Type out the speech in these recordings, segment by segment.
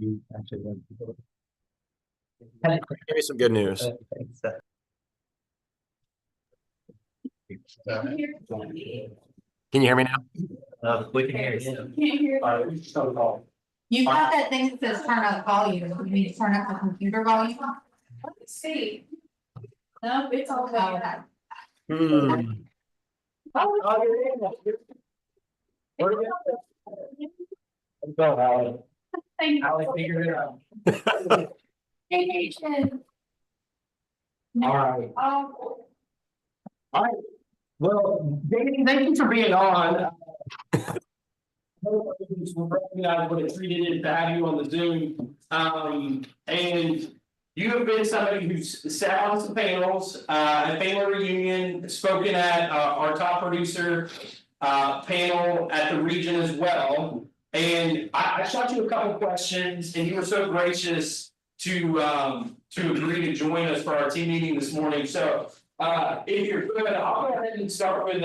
You actually went to Give me some good news. Can you hear me now? We can hear you. Can't hear you. You got that thing that says turn up volume, you need to turn up the computer volume? Let me see. No, it's all about. Hmm. Thank How you. I figured it out. Vacation. All right. Oh. All right. Well, Danny, thank you for being on. Recognize what a treat it is to have you on the Zoom. And you have been somebody who's sat on some panels, at family reunion, spoken at our top producer panel at the region as well. And I shot you a couple questions, and you were so gracious to agree to join us for our team meeting this morning. So if you're good, I'll go ahead and start with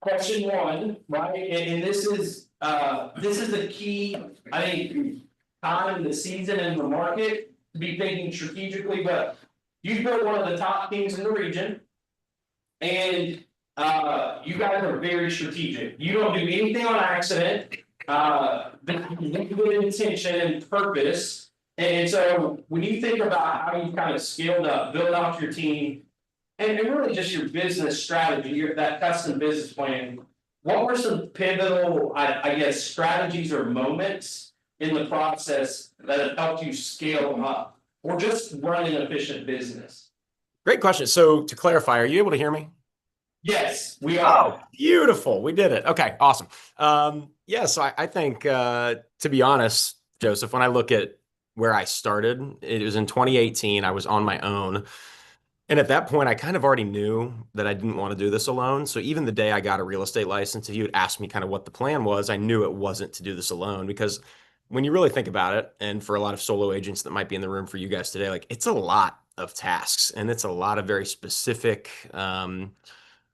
question one, right? And this is the key, I think, time in the season and the market to be thinking strategically, but you've built one of the top teams in the region. And you guys are very strategic. You don't do anything on accident. With intention and purpose. And so when you think about how you kind of scaled up, build out your team, and really just your business strategy, that custom business plan, what were some pivotal, I guess, strategies or moments in the process that have helped you scale up or just run an efficient business? Great question. So to clarify, are you able to hear me? Yes, we are. Oh, beautiful. We did it. Okay, awesome. Yeah, so I think, to be honest, Joseph, when I look at where I started, it was in 2018. I was on my own. And at that point, I kind of already knew that I didn't want to do this alone. So even the day I got a real estate license, if you had asked me kind of what the plan was, I knew it wasn't to do this alone. Because when you really think about it, and for a lot of solo agents that might be in the room for you guys today, like it's a lot of tasks and it's a lot of very specific,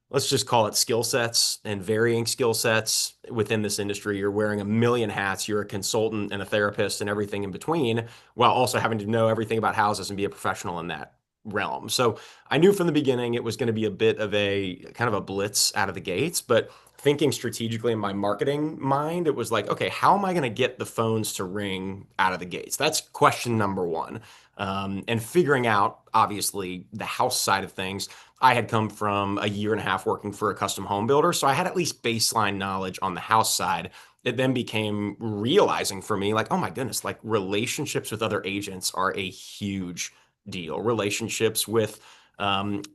let's just call it skill sets and varying skill sets within this industry. You're wearing a million hats. You're a consultant and a therapist and everything in between, while also having to know everything about houses and be a professional in that realm. So I knew from the beginning it was going to be a bit of a kind of a blitz out of the gates, but thinking strategically in my marketing mind, it was like, okay, how am I going to get the phones to ring out of the gates? That's question number one. And figuring out, obviously, the house side of things. I had come from a year and a half working for a custom home builder, so I had at least baseline knowledge on the house side. It then became realizing for me, like, oh my goodness, like relationships with other agents are a huge deal. Relationships with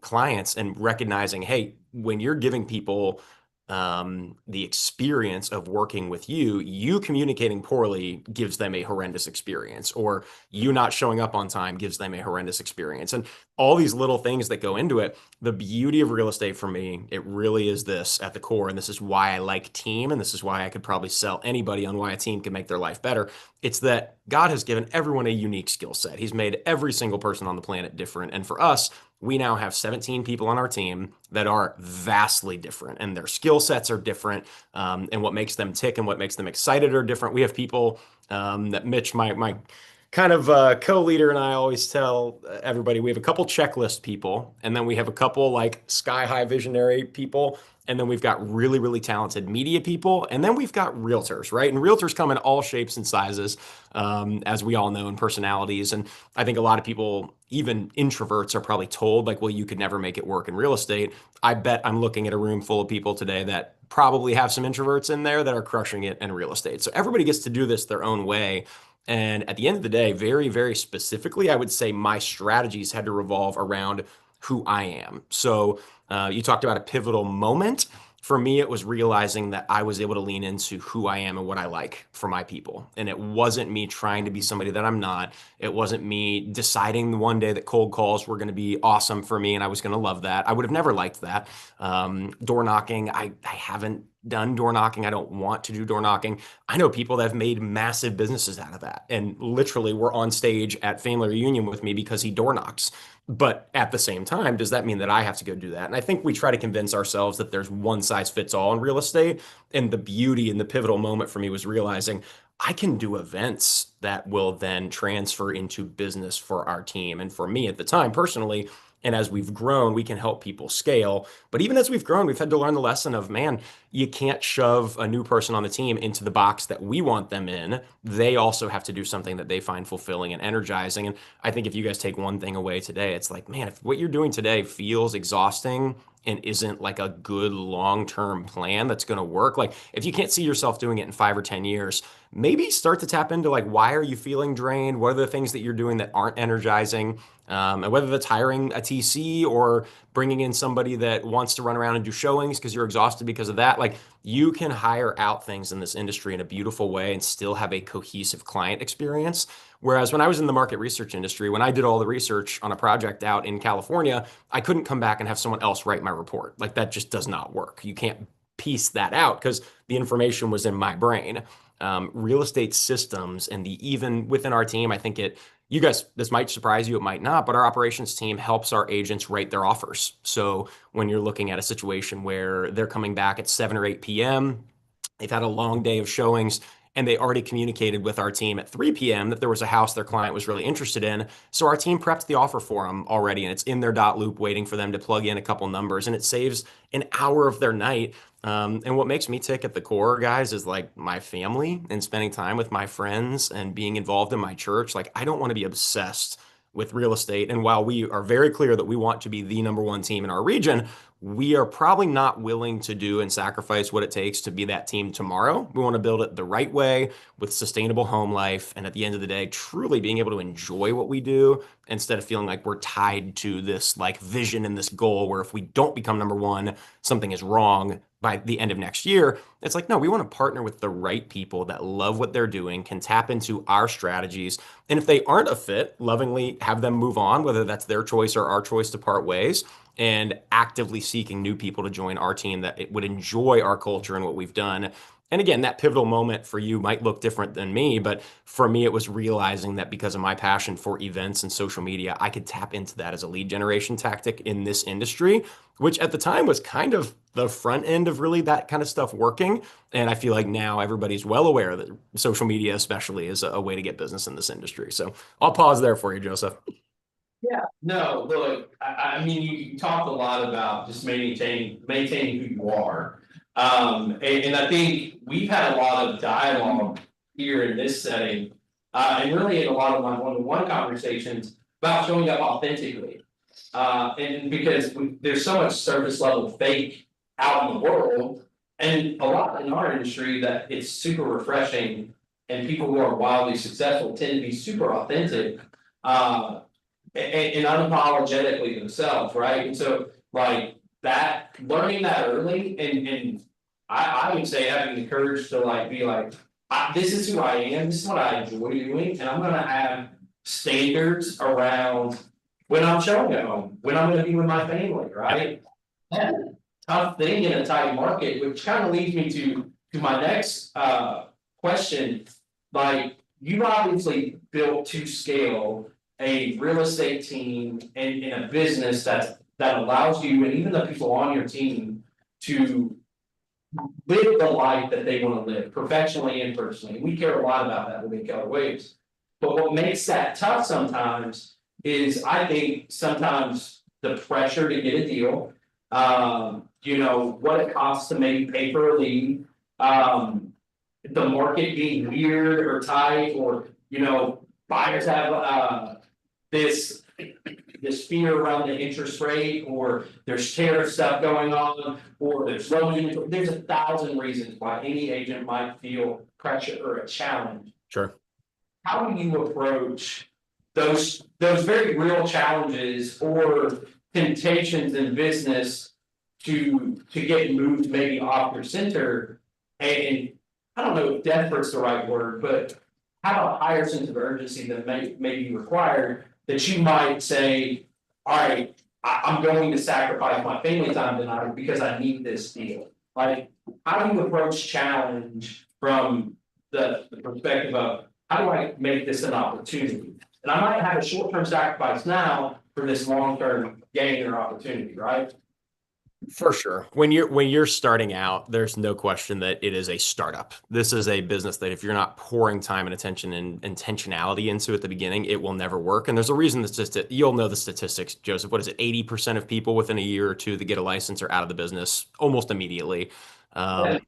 clients and recognizing, hey, when you're giving people the experience of working with you, you communicating poorly gives them a horrendous experience, or you not showing up on time gives them a horrendous experience. And all these little things that go into it. The beauty of real estate for me, it really is this at the core. And this is why I like team. And this is why I could probably sell anybody on why a team can make their life better. It's that God has given everyone a unique skill set. He's made every single person on the planet different. And for us, we now have 17 people on our team that are vastly different, and their skill sets are different, and what makes them tick and what makes them excited are different. We have people that Mitch, my kind of co-leader, and I always tell everybody, we have a couple checklist people, and then we have a couple like sky high visionary people, and then we've got really, really talented media people, and then we've got realtors, right? And realtors come in all shapes and sizes, as we all know, and personalities. And I think a lot of people, even introverts, are probably told like, well, you could never make it work in real estate. I bet I'm looking at a room full of people today that probably have some introverts in there that are crushing it in real estate. So everybody gets to do this their own way. And at the end of the day, very, very specifically, I would say my strategies had to revolve around who I am. So you talked about a pivotal moment. For me, it was realizing that I was able to lean into who I am and what I like for my people. And it wasn't me trying to be somebody that I'm not. It wasn't me deciding one day that cold calls were going to be awesome for me and I was going to love that. I would have never liked that. Door knocking, I haven't done door knocking. I don't want to do door knocking. I know people that have made massive businesses out of that and literally were on stage at family reunion with me because he door knocks. But at the same time, does that mean that I have to go do that? And I think we try to convince ourselves that there's one size fits all in real estate. And the beauty and the pivotal moment for me was realizing I can do events that will then transfer into business for our team. And for me at the time, personally, and as we've grown, we can help people scale. But even as we've grown, we've had to learn the lesson of, man, you can't shove a new person on the team into the box that we want them in. They also have to do something that they find fulfilling and energizing. And I think if you guys take one thing away today, it's like, man, if what you're doing today feels exhausting and isn't like a good long-term plan that's going to work, like if you can't see yourself doing it in 5 or 10 years, maybe start to tap into like, why are you feeling drained? What are the things that you're doing that aren't energizing? And whether that's hiring a TC or bringing in somebody that wants to run around and do showings because you're exhausted because of that, like you can hire out things in this industry in a beautiful way and still have a cohesive client experience. Whereas when I was in the market research industry, when I did all the research on a project out in California, I couldn't come back and have someone else write my report. Like that just does not work. You can't piece that out because the information was in my brain. Real estate systems and even within our team, I think you guys, this might surprise you, it might not, but our operations team helps our agents write their offers. So when you're looking at a situation where they're coming back at 7 or 8 p.m., they've had a long day of showings, and they already communicated with our team at 3 p.m. that there was a house their client was really interested in. So our team prepped the offer for them already, and it's in their dot loop waiting for them to plug in a couple numbers, and it saves an hour of their night. And what makes me tick at the core, guys, is like my family and spending time with my friends and being involved in my church. Like I don't want to be obsessed with real estate. And while we are very clear that we want to be the number one team in our region, we are probably not willing to do and sacrifice what it takes to be that team tomorrow. We want to build it the right way with sustainable home life. And at the end of the day, truly being able to enjoy what we do instead of feeling like we're tied to this like vision and this goal where if we don't become number one, something is wrong by the end of next year. It's like, no, we want to partner with the right people that love what they're doing, can tap into our strategies. And if they aren't a fit, lovingly have them move on, whether that's their choice or our choice to part ways, and actively seeking new people to join our team that it would enjoy our culture and what we've done. And again, that pivotal moment for you might look different than me, but for me, it was realizing that because of my passion for events and social media, I could tap into that as a lead generation tactic in this industry, which at the time was kind of the front end of really that kind of stuff working. And I feel like now everybody's well aware that social media especially is a way to get business in this industry. So I'll pause there for you, Joseph. Yeah, no, look, I mean, you talked a lot about just maintaining who you are. And I think we've had a lot of dialogue here in this setting, and really in a lot of my one-on-one conversations about showing up authentically. And because there's so much surface level fake out in the world, and a lot in our industry that it's super refreshing, and people who are wildly successful tend to be super authentic. And unapologetically themselves, right? And so like that, learning that early, and I would say having the courage to like be like, this is who I am, this is what I enjoy doing, and I'm gonna have standards around when I'm showing at home, when I'm gonna be with my family, right? That's a tough thing in a tight market, which kind of leads me to my next question. Like you've obviously built to scale a real estate team and a business that allows you and even the people on your team to live the life that they want to live professionally and personally. We care a lot about that with Keller Williams. But what makes that tough sometimes is I think sometimes the pressure to get a deal, what it costs to maybe pay for a lead, the market being weird or tight, or buyers have this fear around the interest rate, or there's tariff stuff going on, or there's low inventory. There's 1,000 reasons why any agent might feel pressure or a challenge. Sure. How do you approach those very real challenges or temptations in business to get moved maybe off your center? And I don't know if desperate's the right word, but have a higher sense of urgency that may be required, that you might say, all right, I'm going to sacrifice my family time tonight because I need this deal. Like, how do you approach challenge from the perspective of, how do I make this an opportunity? And I might have a short-term sacrifice now for this long-term gain or opportunity, right? For sure. When you're starting out, there's no question that it is a startup. This is a business that if you're not pouring time and attention and intentionality into at the beginning, it will never work. And there's a reason that's just you'll know the statistics, Joseph. What is it? 80% of people within a year or two that get a license are out of the business almost immediately. Um,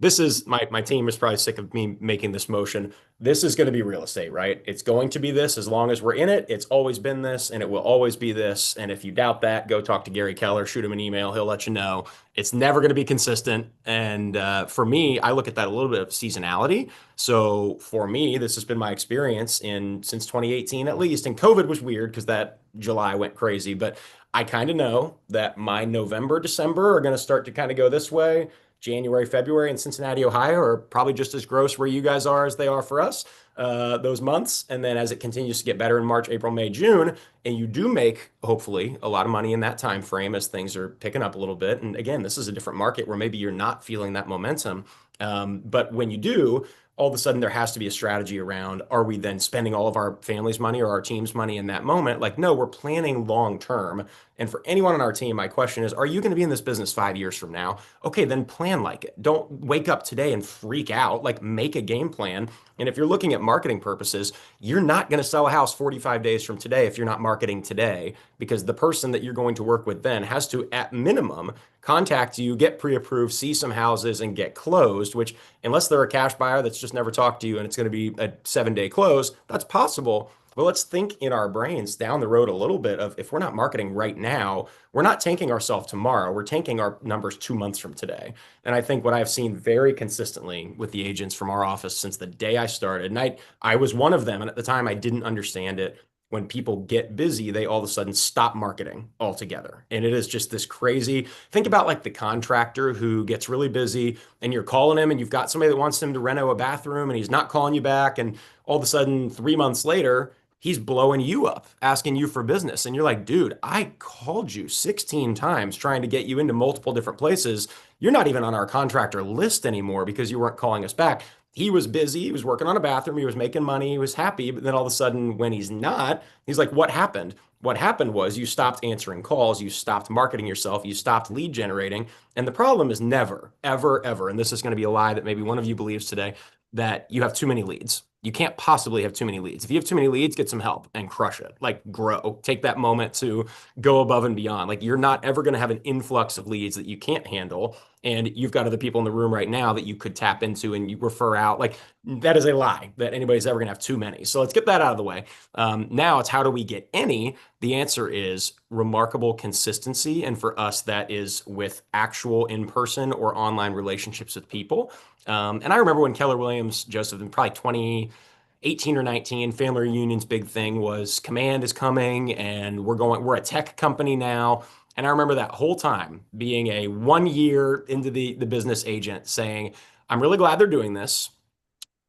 this is my team is probably sick of me making this motion. This is going to be real estate, right? It's going to be this as long as we're in it. It's always been this and it will always be this. And if you doubt that, go talk to Gary Keller, shoot him an email. He'll let you know. It's never going to be consistent. And for me, I look at that a little bit of seasonality. So for me, this has been my experience in since 2018 at least. And COVID was weird because that July went crazy. But I kind of know that my November, December are going to start to kind of go this way. January, February in Cincinnati, Ohio are probably just as gross where you guys are as they are for us, those months. And then as it continues to get better in March, April, May, June, and you do make, hopefully, a lot of money in that time frame as things are picking up a little bit. And again, this is a different market where maybe you're not feeling that momentum. But when you do, all of a sudden there has to be a strategy around, are we then spending all of our family's money or our team's money in that moment? Like, no, we're planning long term. And for anyone on our team, my question is, are you going to be in this business 5 years from now? Okay, then plan like it. Don't wake up today and freak out. Like, make a game plan. And if you're looking at marketing purposes, you're not going to sell a house 45 days from today if you're not marketing today, because the person that you're going to work with then has to, at minimum, contact you, get pre-approved, see some houses, and get closed, which, unless they're a cash buyer that's just never talked to you and it's going to be a 7-day close, that's possible. But let's think in our brains down the road a little bit of, if we're not marketing right now, we're not tanking ourselves tomorrow. We're tanking our numbers 2 months from today. And I think what I've seen very consistently with the agents from our office since the day I started, and I was one of them, and at the time I didn't understand it. When people get busy, they all of a sudden stop marketing altogether. And it is just this crazy. Think about like the contractor who gets really busy and you're calling him and you've got somebody that wants him to reno a bathroom and he's not calling you back. And all of a sudden, 3 months later, he's blowing you up, asking you for business. And you're like, dude, I called you 16 times trying to get you into multiple different places. You're not even on our contractor list anymore because you weren't calling us back. He was busy. He was working on a bathroom. He was making money. He was happy. But then all of a sudden, when he's not, he's like, what happened? What happened was you stopped answering calls. You stopped marketing yourself. You stopped lead generating. And the problem is never, ever, ever, and this is going to be a lie that maybe one of you believes today, that you have too many leads. You can't possibly have too many leads. If you have too many leads, get some help and crush it. Like, grow. Take that moment to go above and beyond. Like, you're not ever going to have an influx of leads that you can't handle. And you've got other people in the room right now that you could tap into and you refer out. Like, that is a lie that anybody's ever going to have too many. So let's get that out of the way. Now it's, how do we get any? The answer is remarkable consistency. And for us, that is with actual in-person or online relationships with people. And I remember when Keller Williams, Joseph, in probably 2018 or 19, Family Reunion's big thing was Command is coming and we're a tech company now. And I remember that whole time being a 1 year into the business agent saying, I'm really glad they're doing this.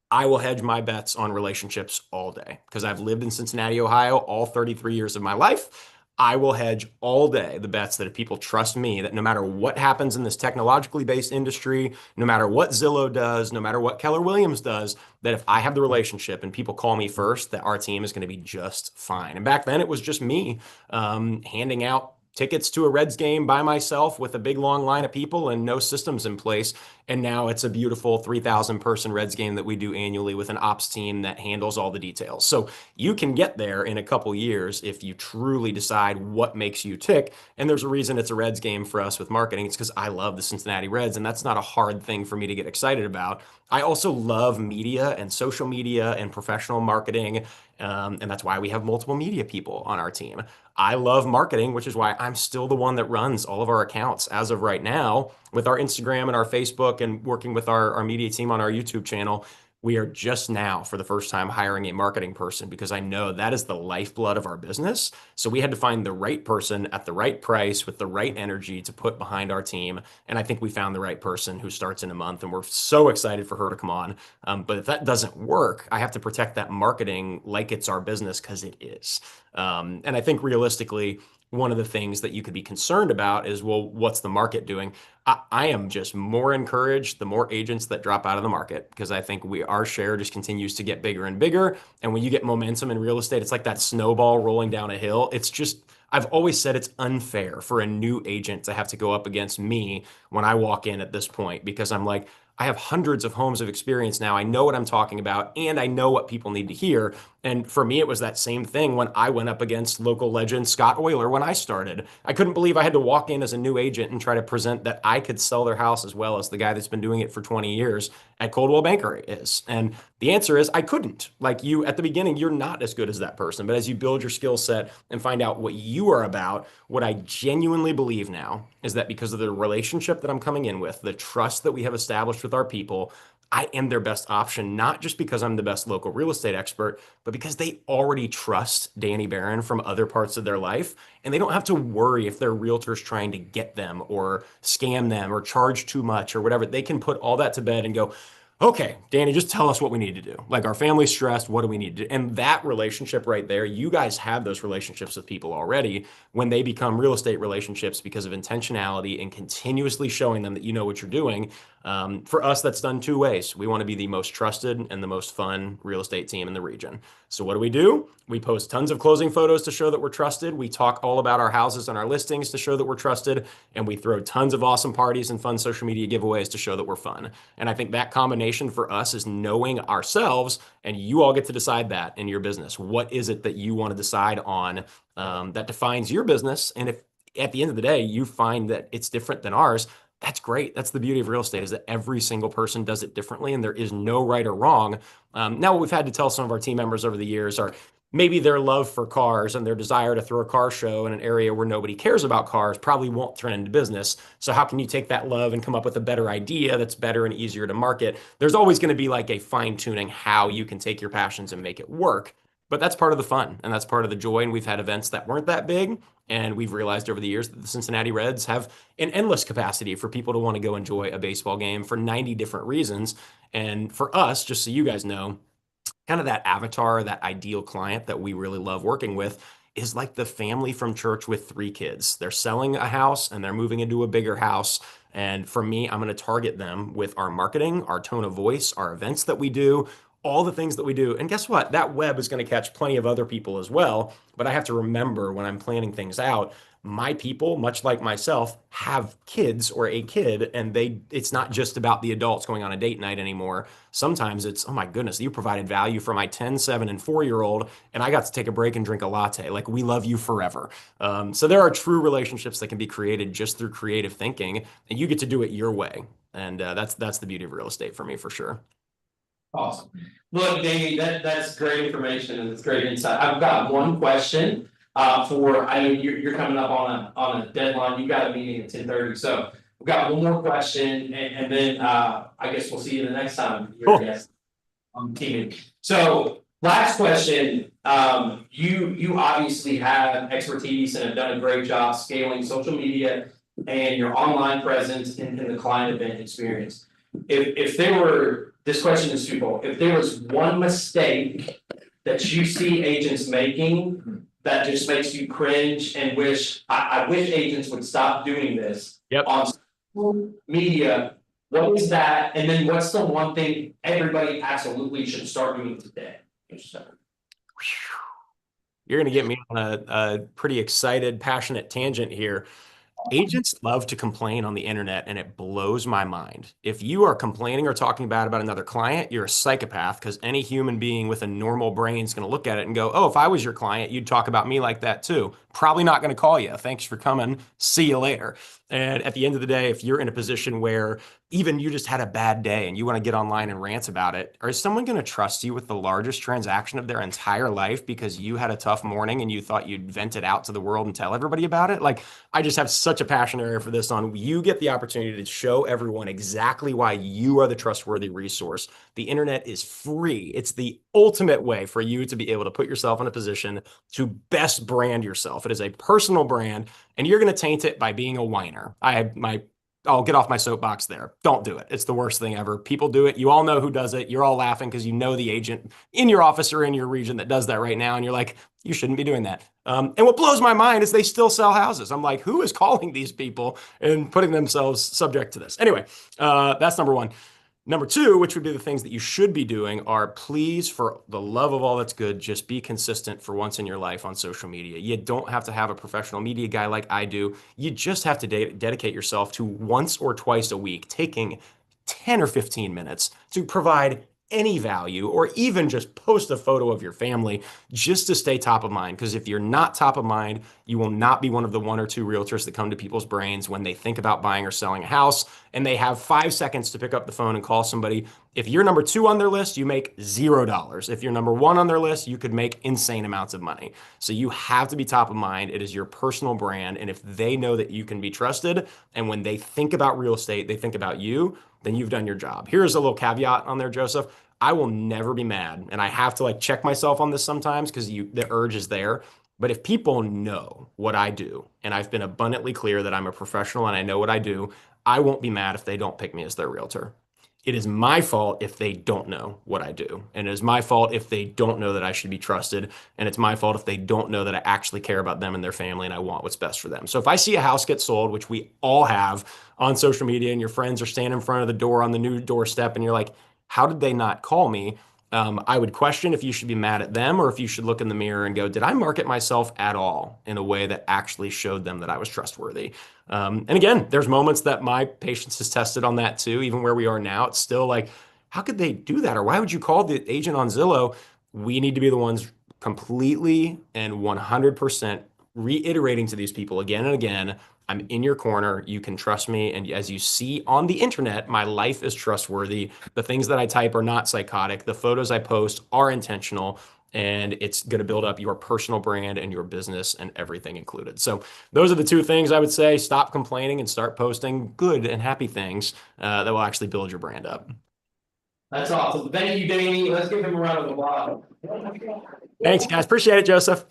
I will hedge my bets on relationships all day because I've lived in Cincinnati, Ohio, all 33 years of my life. I will hedge all day the bets that if people trust me, that no matter what happens in this technologically based industry, no matter what Zillow does, no matter what Keller Williams does, that if I have the relationship and people call me first, that our team is going to be just fine. And back then it was just me handing out tickets to a Reds game by myself with a big long line of people and no systems in place. And now it's a beautiful 3,000 person Reds game that we do annually with an ops team that handles all the details. So you can get there in a couple years if you truly decide what makes you tick. And there's a reason it's a Reds game for us with marketing. It's because I love the Cincinnati Reds, and that's not a hard thing for me to get excited about. I also love media and social media and professional marketing. And that's why we have multiple media people on our team. I love marketing, which is why I'm still the one that runs all of our accounts as of right now with our Instagram and our Facebook and working with our media team on our YouTube channel. We are just now, for the first time, hiring a marketing person because I know that is the lifeblood of our business. So we had to find the right person at the right price with the right energy to put behind our team. And I think we found the right person who starts in a month, and we're so excited for her to come on. But if that doesn't work, I have to protect that marketing like it's our business, because it is. And I think realistically, one of the things that you could be concerned about is, well, what's the market doing? I am just more encouraged the more agents that drop out of the market, because I think our share just continues to get bigger and bigger. And when you get momentum in real estate, it's like that snowball rolling down a hill. It's just, I've always said it's unfair for a new agent to have to go up against me when I walk in at this point, because I'm like, I have hundreds of homes of experience now. I know what I'm talking about, and I know what people need to hear. And for me, it was that same thing when I went up against local legend Scott Euler when I started. I couldn't believe I had to walk in as a new agent and try to present that I could sell their house as well as the guy that's been doing it for 20 years at Coldwell Banker is. And the answer is I couldn't. Like, you, at the beginning, you're not as good as that person. But as you build your skill set and find out what you are about, what I genuinely believe now is that because of the relationship that I'm coming in with, the trust that we have established with our people, I am their best option, not just because I'm the best local real estate expert, but because they already trust Danny Barron from other parts of their life. And they don't have to worry if their realtor's trying to get them or scam them or charge too much or whatever. They can put all that to bed and go, okay, Danny, just tell us what we need to do. Like, our family's stressed. What do we need to do? And that relationship right there, you guys have those relationships with people already when they become real estate relationships because of intentionality and continuously showing them that you know what you're doing. For us, that's done two ways. We want to be the most trusted and the most fun real estate team in the region. So what do? We post tons of closing photos to show that we're trusted. We talk all about our houses and our listings to show that we're trusted. And we throw tons of awesome parties and fun social media giveaways to show that we're fun. And I think that combination for us is knowing ourselves, and you all get to decide that in your business. What is it that you want to decide on that defines your business? And if at the end of the day, you find that it's different than ours, that's great. That's the beauty of real estate, is that every single person does it differently and there is no right or wrong. Now, what we've had to tell some of our team members over the years are maybe their love for cars and their desire to throw a car show in an area where nobody cares about cars probably won't turn into business. So how can you take that love and come up with a better idea that's better and easier to market? There's always going to be like a fine tuning how you can take your passions and make it work. But that's part of the fun and that's part of the joy. And we've had events that weren't that big. And we've realized over the years that the Cincinnati Reds have an endless capacity for people to want to go enjoy a baseball game for 90 different reasons. And for us, just so you guys know, kind of that avatar, that ideal client that we really love working with is like the family from church with 3 kids. They're selling a house and they're moving into a bigger house. And for me, I'm going to target them with our marketing, our tone of voice, our events that we do, all the things that we do. And guess what? That web is going to catch plenty of other people as well. But I have to remember when I'm planning things out, my people, much like myself, have kids or a kid, and it's not just about the adults going on a date night anymore. Sometimes it's, oh my goodness, you provided value for my 10, 7, and 4-year-old, and I got to take a break and drink a latte. Like, we love you forever. So there are true relationships that can be created just through creative thinking, and you get to do it your way. And that's the beauty of real estate for me, for sure. Awesome. Look, Danny, that's great information and it's great insight. I've got one question. I know you're coming up on a deadline. You got a meeting at 10:30. So we've got one more question, and then I guess we'll see you the next time you're a guest on the team. So last question. You obviously have expertise and have done a great job scaling social media and your online presence and the client event experience. If there were, this question is twofold. If there was one mistake that you see agents making that just makes you cringe and I wish agents would stop doing this on social media, what is that? And then what's the one thing everybody absolutely should start doing today? You're going to get me on a pretty excited, passionate tangent here. Agents love to complain on the internet, and it blows my mind. If you are complaining or talking bad about another client, you're a psychopath, because any human being with a normal brain is going to look at it and go, oh, if I was your client, you'd talk about me like that too. Probably not going to call you. Thanks for coming. See you later. And at the end of the day, if you're in a position where even you just had a bad day and you want to get online and rant about it, or is someone going to trust you with the largest transaction of their entire life because you had a tough morning and you thought you'd vent it out to the world and tell everybody about it? Like, I just have such a passion area for this on you get the opportunity to show everyone exactly why you are the trustworthy resource. The internet is free. It's the ultimate way for you to be able to put yourself in a position to best brand yourself. It is a personal brand, and you're going to taint it by being a whiner. My I'll get off my soapbox there. Don't do it. It's the worst thing ever. People do it. You all know who does it. You're all laughing because you know the agent in your office or in your region that does that right now. And you're like, you shouldn't be doing that. And what blows my mind is they still sell houses. I'm like, who is calling these people and putting themselves subject to this? Anyway, that's number one. Number two, which would be the things that you should be doing, are please, for the love of all that's good, just be consistent for once in your life on social media. You don't have to have a professional media guy like I do. You just have to dedicate yourself to once or twice a week, taking 10 or 15 minutes to provide any value, or even just post a photo of your family just to stay top of mind. Because if you're not top of mind, you will not be one of the 1 or 2 realtors that come to people's brains when they think about buying or selling a house, and they have 5 seconds to pick up the phone and call somebody. If you're number 2 on their list, you make $0. If you're number 1 on their list, you could make insane amounts of money. So you have to be top of mind. It is your personal brand. And if they know that you can be trusted, and when they think about real estate, they think about you, then you've done your job. Here's a little caveat on there, Joseph. I will never be mad. And I have to like check myself on this sometimes because the urge is there. But if people know what I do, and I've been abundantly clear that I'm a professional and I know what I do, I won't be mad if they don't pick me as their realtor. It is my fault if they don't know what I do. And it is my fault if they don't know that I should be trusted. And it's my fault if they don't know that I actually care about them and their family and I want what's best for them. So if I see a house get sold, which we all have on social media, and your friends are standing in front of the door on the new doorstep, and you're like, how did they not call me? I would question if you should be mad at them or if you should look in the mirror and go, did I market myself at all in a way that actually showed them that I was trustworthy? And again, there's moments that my patience is tested on that too. Even where we are now, it's still like, how could they do that? Or why would you call the agent on Zillow? We need to be the ones completely and 100% reiterating to these people again and again, I'm in your corner. You can trust me. And as you see on the internet, my life is trustworthy. The things that I type are not psychotic. The photos I post are intentional, and it's going to build up your personal brand and your business and everything included. So those are the 2 things I would say. Stop complaining and start posting good and happy things that will actually build your brand up. That's awesome. Thank you, Danny. Let's give him a round of applause. Thanks, guys. Appreciate it, Joseph.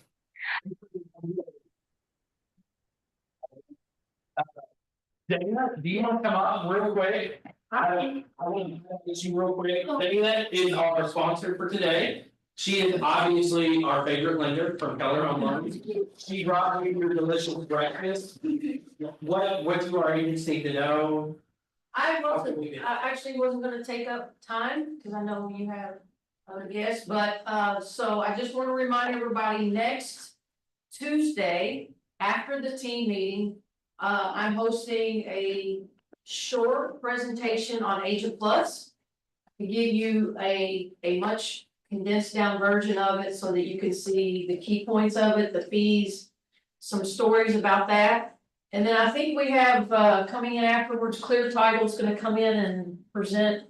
Dana, do you want to come up real quick? I want to introduce you real quick. Dana is our sponsor for today. She is obviously our favorite lender from Keller Home Loans. She brought me your delicious breakfast. What do our agents need to know? I actually wasn't gonna take up time, because I know you have other guests, but, so I just wanna remind everybody, next Tuesday, after the team meeting, I'm hosting a short presentation on Agent Plus. To give you a much condensed down version of it so that you can see the key points of it, the fees, some stories about that. And then I think we have, coming in afterwards, Clear Title's gonna come in and present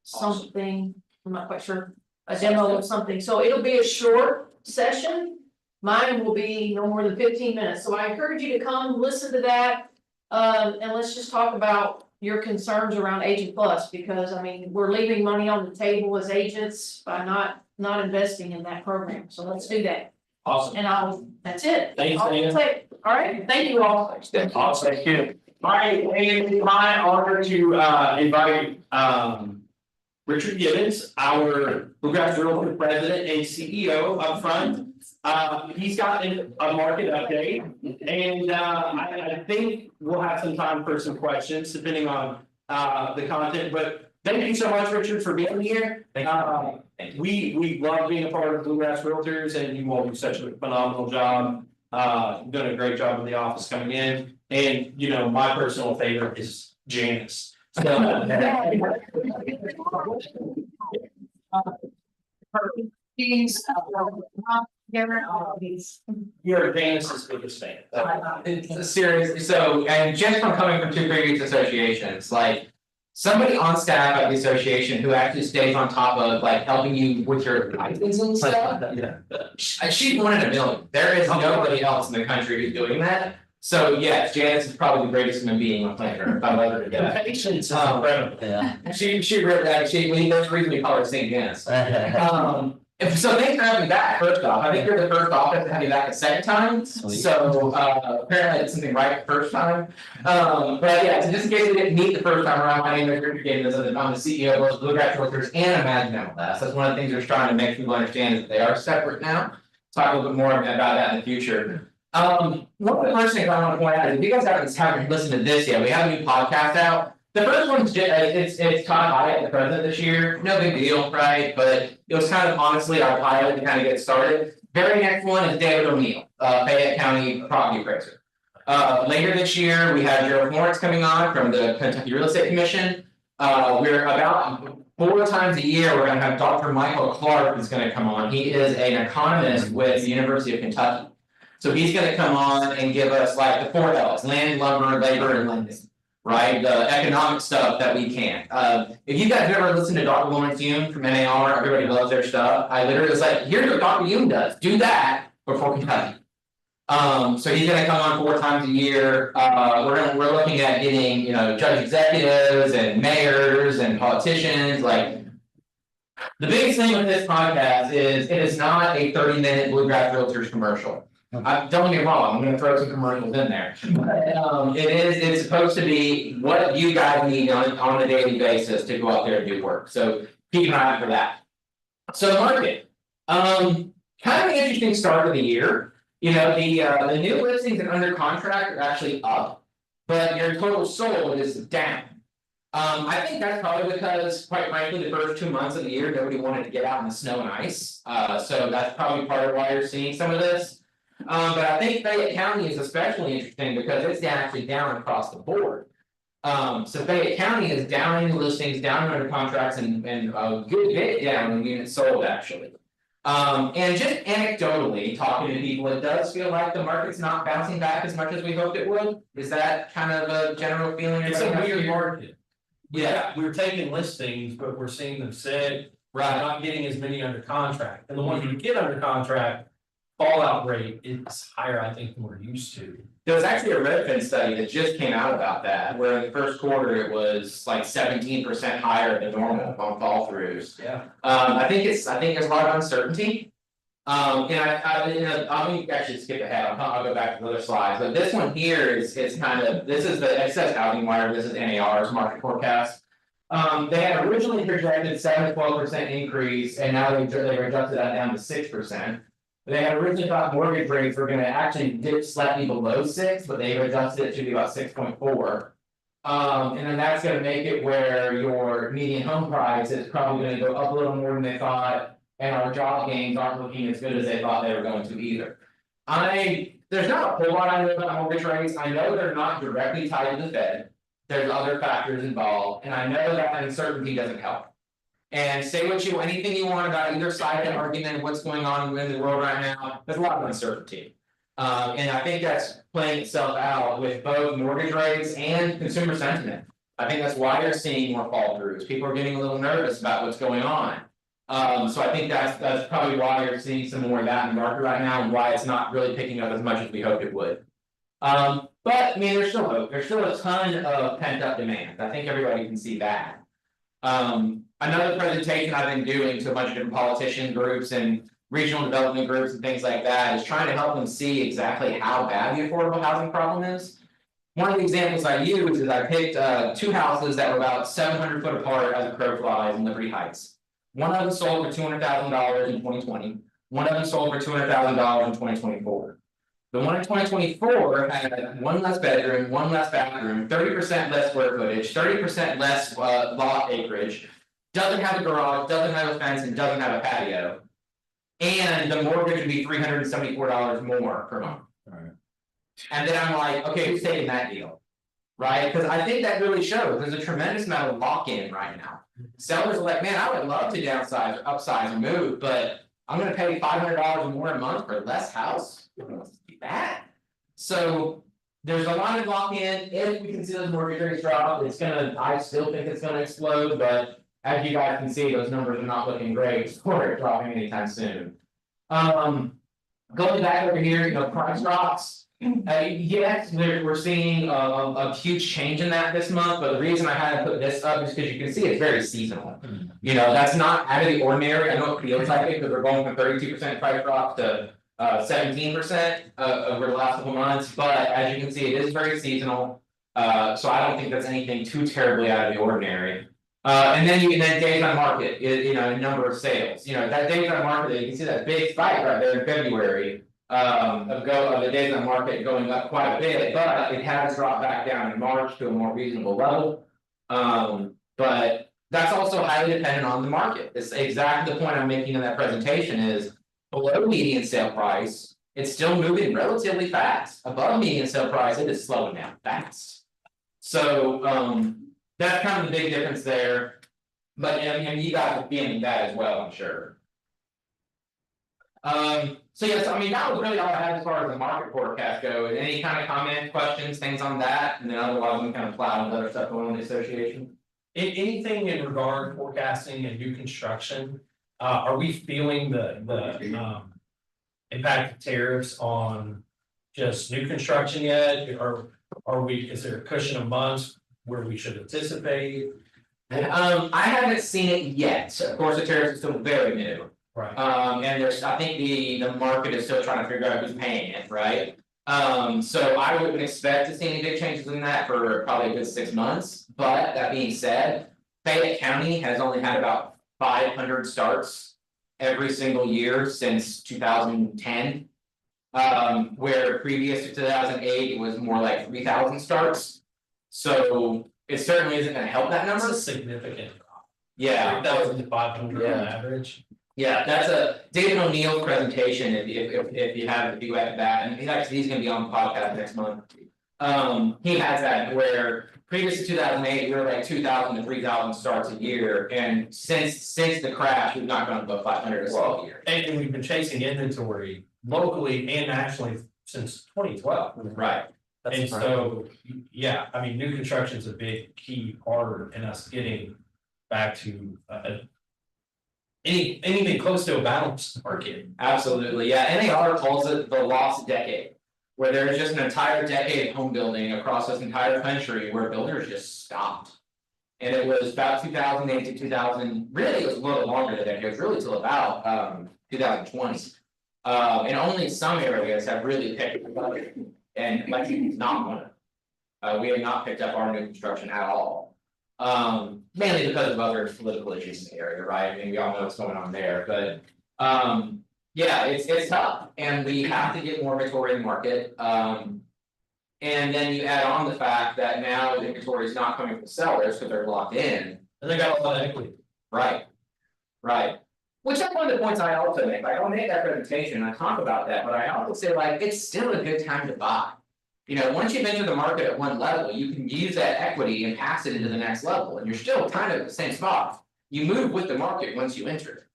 something, I'm not quite sure, a demo of something, so it'll be a short session. Mine will be no more than 15 minutes, so I encourage you to come listen to that. And let's just talk about your concerns around Agent Plus, because I mean, we're leaving money on the table as agents by not investing in that program, so let's do that. Awesome. And that's it. Thanks, All Dana. right, thank you all. Awesome, thank you. All right, and my honor to invite Richard Gibbons, our Bluegrass Realty president and CEO up front. He's got a market update, and I think we'll have some time for some questions depending on the content, but thank you so much, Richard, for being here. We love being a part of Bluegrass Realtors, and you all do such a phenomenal job. You've done a great job in the office coming in, and you know, my personal favorite is Janice. So you're Janice's biggest fan. It's serious, so, and just from coming from 2 previous associations, like. Somebody on staff at the association who actually stays on top of like helping you with your license and stuff. She's 1 in a million. There is nobody else in the country who's doing that. So yes, Janice is probably the greatest human being on planet Earth. I love her to death. Patience is incredible. She really, that's the reason we call her St. Janice. So thanks for having me back, first off, I think you're the first office to have me back a second time, so apparently I did something right the first time. But yeah, so just in case you didn't meet the first time around, my name is Richard Gaines, I'm the CEO of both Bluegrass Realtors and Imagine MLS. That's one of the things we're trying to make people understand is that they are separate now. Talk a little bit more about that in the future. One of the first things I want to point out is if you guys haven't listened to this yet, we have a new podcast out. The first one's just, it's Todd Hyatt, the president this year, no big deal, right? But it was kind of honestly our pilot to kind of get started. Very next one is David O'Neill, Fayette County property appraiser. Later this year, we have Gerald Lawrence coming on from the Kentucky Real Estate Commission. We're about 4 times a year, we're gonna have Dr. Michael Clark is gonna come on. He is an economist with the University of Kentucky. So he's gonna come on and give us like the 4 L's, land, lumber, labor, and lending. Right, the economic stuff that we can. If you guys have ever listened to Dr. Lawrence Yun from NAR, everybody loves their stuff. I literally was like, here's what Dr. Yun does, do that before Kentucky. So he's gonna come on 4 times a year. We're looking at getting, you know, judge executives and mayors and politicians, like. The biggest thing with this podcast is it is not a 30-minute Bluegrass Realtors commercial. Don't get me wrong, I'm gonna throw some commercials in there. But it's supposed to be what you guys need on a daily basis to go out there and do work, so keep an eye out for that. So market, kind of an interesting start of the year. You know, the new listings and under contract are actually up, but your total sold is down. I think that's probably because, quite frankly, the first 2 months of the year, nobody wanted to get out in the snow and ice. So that's probably part of why you're seeing some of this. But I think Fayette County is especially interesting because it's actually down across the board. So Fayette County is down in listings, down under contracts, and a good bit down in units sold actually. And just anecdotally, talking to people, it does feel like the market's not bouncing back as much as we hoped it would. Is that kind of a general feeling? It's a weird market. Yeah. We're taking listings, but we're seeing them sit, right, not getting as many under contract, and the ones we get under contract. Fallout rate is higher, I think, than we're used to. There was actually a Redfin study that just came out about that, where in the first quarter it was like 17% higher than normal on fall throughs. Yeah. I think there's a lot of uncertainty. And I'll actually skip ahead, I'll go back to the other slides, but this one here is kind of, this is the excess housing wire, this is NAR's market forecast. They had originally projected 7 to 12% increase, and now they've adjusted that down to 6%. They had originally thought mortgage rates were gonna actually dip slightly below 6, but they've adjusted it to be about 6.4. And then that's gonna make it where your median home price is probably gonna go up a little more than they thought, and our job gains aren't looking as good as they thought they were going to either. There's not a whole lot I know about mortgage rates. I know they're not directly tied to the Fed. There's other factors involved, and I know that uncertainty doesn't help. And say anything you want about either side of the argument, what's going on in the world right now, there's a lot of uncertainty. And I think that's playing itself out with both mortgage rates and consumer sentiment. I think that's why you're seeing more fall throughs. People are getting a little nervous about what's going on. So I think that's probably why you're seeing some more of that in the market right now, and why it's not really picking up as much as we hoped it would. But I mean, there's still hope. There's still a ton of pent up demand. I think everybody can see that. Another presentation I've been doing to a bunch of different politician groups and regional development groups and things like that is trying to help them see exactly how bad the affordable housing problem is. One of the examples I use is I picked 2 houses that were about 700 foot apart as a crow flies in Liberty Heights. One of them sold for $200,000 in 2020. One of them sold for $200,000 in 2024. The one in 2024 had 1 less bedroom, 1 less bathroom, 30% less square footage, 30% less lot acreage, doesn't have a garage, doesn't have a fence, and doesn't have a patio. And the mortgage would be $374 more per month. Right. And then I'm like, okay, who's taking that deal? Right? Because I think that really shows there's a tremendous amount of lock-in right now. Sellers are like, man, I would love to downsize or upsize and move, but I'm gonna pay $500 more a month for less house. That. So there's a lot of lock-in. If we can see those mortgage rates drop, I still think it's gonna explode, but as you guys can see, those numbers are not looking great for it dropping anytime soon. Going back over here, price drops. Yes, we're seeing a huge change in that this month, but the reason I had to put this up is because you can see it's very seasonal. You know, that's not out of the ordinary, I know it feels like it, because we're going from 32% price drop to 17% over the last couple months, but as you can see, it is very seasonal. So I don't think that's anything too terribly out of the ordinary. And then days on market, you know, number of sales, you know, that days on market, you can see that big spike right there in February. Of the days on market going up quite a bit, but it has dropped back down in March to a more reasonable level. But that's also highly dependent on the market. It's exactly the point I'm making in that presentation is below median sale price, it's still moving relatively fast. Above median sale price, it is slowing down fast. So that's kind of the big difference there. But and you guys are feeling that as well, I'm sure. So yes, I mean, that was really all I had as far as the market forecast go. Any kind of comments, questions, things on that, and then otherwise we kind of plow with other stuff going on in the association. Anything in regard to forecasting and new construction, are we feeling the impact of tariffs on just new construction yet? Or are we, is there a cushion of months where we should anticipate? I haven't seen it yet. Of course, the tariffs are still very new. Right. And there's, I think the market is still trying to figure out who's paying it, right? So I wouldn't expect to see any big changes in that for probably a good 6 months, but that being said. Fayette County has only had about 500 starts every single year since 2010. Where previous to 2008, it was more like 3,000 starts. So it certainly isn't gonna help that That's number. a significant drop. Yeah. 3,500 on average. Yeah, that's a David O'Neill's presentation, if you have, if you have that, and he's gonna be on the podcast next month. He has that where previous to 2008, we were like 2,000 to 3,000 starts a year, and since the crash, we've not gone above 500 a single year. And we've been chasing inventory locally and nationally since 2012. Right, And so, yeah, I mean, new construction is a big key part in us getting back to anything close to a balanced market. absolutely, yeah, NAR calls it the lost decade. Where there's just an entire decade of home building across this entire country where builders just stopped. And it was about 2008 to 2000, really it was a little longer than that, it was really till about 2020. And only some areas have really picked up, and Lexington's not one of them. We have not picked up our new construction at all. Mainly because of other political issues in the area, right? I mean, we all know what's going on there, but yeah, it's tough, and we have to get more inventory in the market. And then you add on the fact that now the inventory is not coming from sellers because they're locked in. And they got a lot of equity. Right. Right. Which is one of the points I also make. Like, I'll make that presentation, I talk about that, but I also say like, it's still a good time to buy. You know, once you've entered the market at one level, you can use that equity and pass it into the next level, and you're still kind of at the same spot. You move with the market once you enter.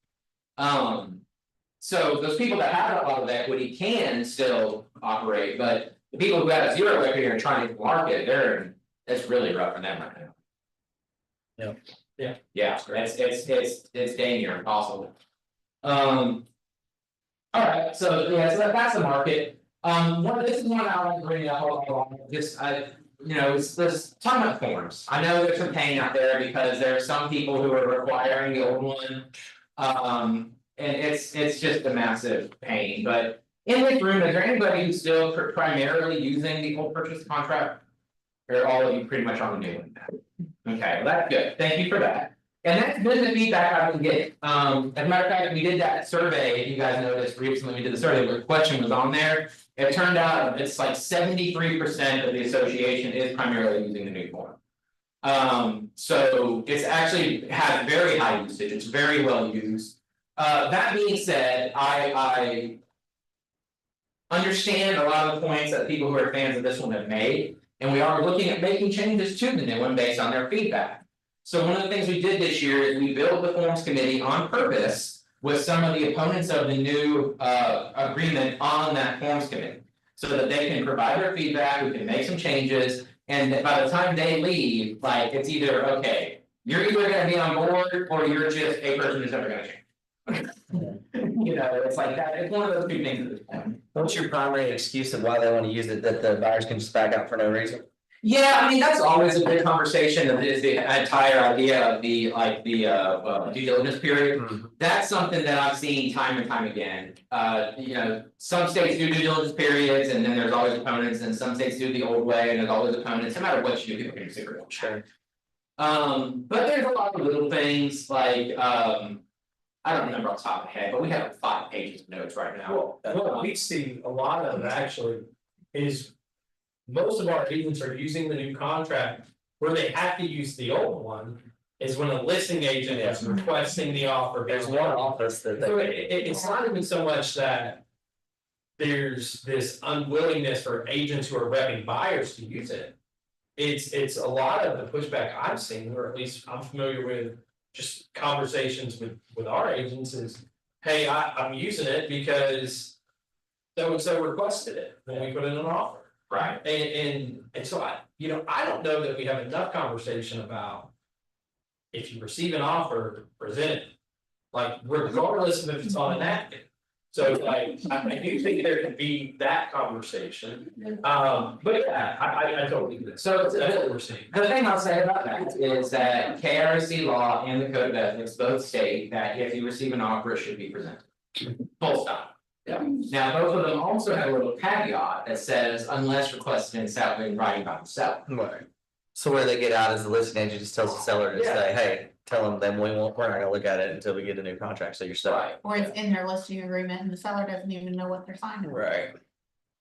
So those people that have a lot of equity can still operate, but the people who have zero equity are trying to market, it's really rough for them right now. Yeah, it's dang near impossible. Alright, so yeah, so that's the market. This is one I like to bring up, let's talk about forms. I know there's some pain out there because there are some people who are requiring the old one. And it's just a massive pain, but in this room, is there anybody who's still primarily using the old purchase contract? Or all of you pretty much on the new one now? Okay, well, that's good, thank you for that. And that's been the feedback I've been getting. As a matter of fact, we did that survey, if you guys noticed recently, we did the survey, where the question was on there. It turned out it's like 73% of the association is primarily using the new form. So it's actually had very high usage, it's very well used. That being said, I understand a lot of the points that people who are fans of this one have made, and we are looking at making changes to the new one based on their feedback. So one of the things we did this year is we built the forms committee on purpose with some of the opponents of the new agreement on that forms committee. So that they can provide their feedback, we can make some changes, and by the time they leave, like, it's either, okay, you're either gonna be on board, or you're just a person who's never gonna change. You know, it's like that, it's one of those two things at this point. What's your primary excuse of why they want to use it, that the buyers can just back out for no reason? Yeah, I mean, that's always a big conversation, is the entire idea of the, like, the due diligence period. That's something that I've seen time and time again. You know, some states do due diligence periods, and then there's always opponents, and some states do the old way, and there's always opponents, no matter what you do, people can disagree. Sure. But there's a lot of little things like, I don't remember off the top of my head, but we have like 5 pages of notes right now. What we see a lot of actually is. Most of our agents are using the new contract, where they have to use the old one. Is when a listing agent is requesting the offer. There's one office that So they. it's not even so much that. There's this unwillingness for agents who are repping buyers to use it. It's a lot of the pushback I've seen, or at least I'm familiar with, just conversations with our agents is. Hey, I'm using it because. So and so requested it when we put in an offer. Right. And so I don't know that we have enough conversation about. If you receive an offer, present it. Like regardless of if it's on a napkin. So like, I do think there can be that conversation. But yeah, I totally agree. So that's what we're seeing. The thing I'll say about that is that KRC law and the code of ethics both state that if you receive an offer, it should be presented. Full stop. Yeah. Now, both of them also have a little caveat that says unless requested in writing by the seller. Right. So where they get out is the listing agent just tells the seller to say, hey, tell them then we're not gonna look at it until we get a new contract, so you're stuck. Or it's in their listing agreement and the seller doesn't even know what they're signing. Right.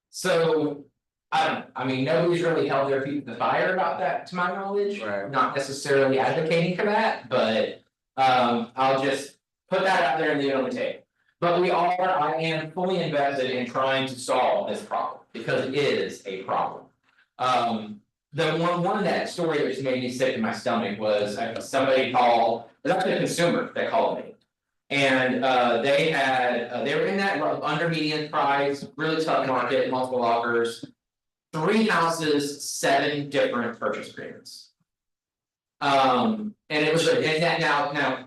So, I mean, nobody's really held their feet to the fire about that, to my knowledge. Right. Not necessarily advocating for that, but I'll just put that out there and leave it on the table. But I am fully invested in trying to solve this problem, because it is a problem. The one of that story that just made me sick in my stomach was somebody called, it was actually a consumer that called me. And they were in that under median price, really tough market, multiple offers. 3 houses, 7 different purchase agreements. And it was, and that now.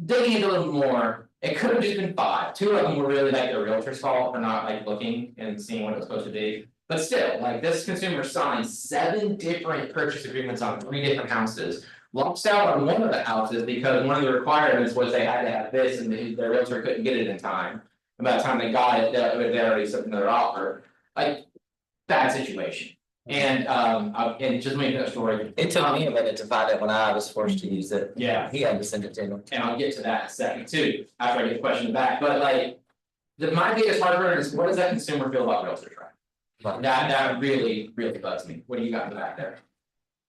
Digging into a little more, it could have just been 5, 2 of them were really like the realtor's fault for not like looking and seeing what it was supposed to be. But still, like this consumer signed 7 different purchase agreements on 3 different houses. Lost out on one of the houses because one of the requirements was they had to have this and their realtor couldn't get it in time. And by the time they got it, they already submitted their offer. Like, bad situation. And just making that story. It took me a minute to find it when I was forced to use it. Yeah. He had to send it to me. And I'll get to that in a second too, after I get the question back, but like. My biggest heartburn is what does that consumer feel about realtors, right? That really bugs me. What do you got in the back there?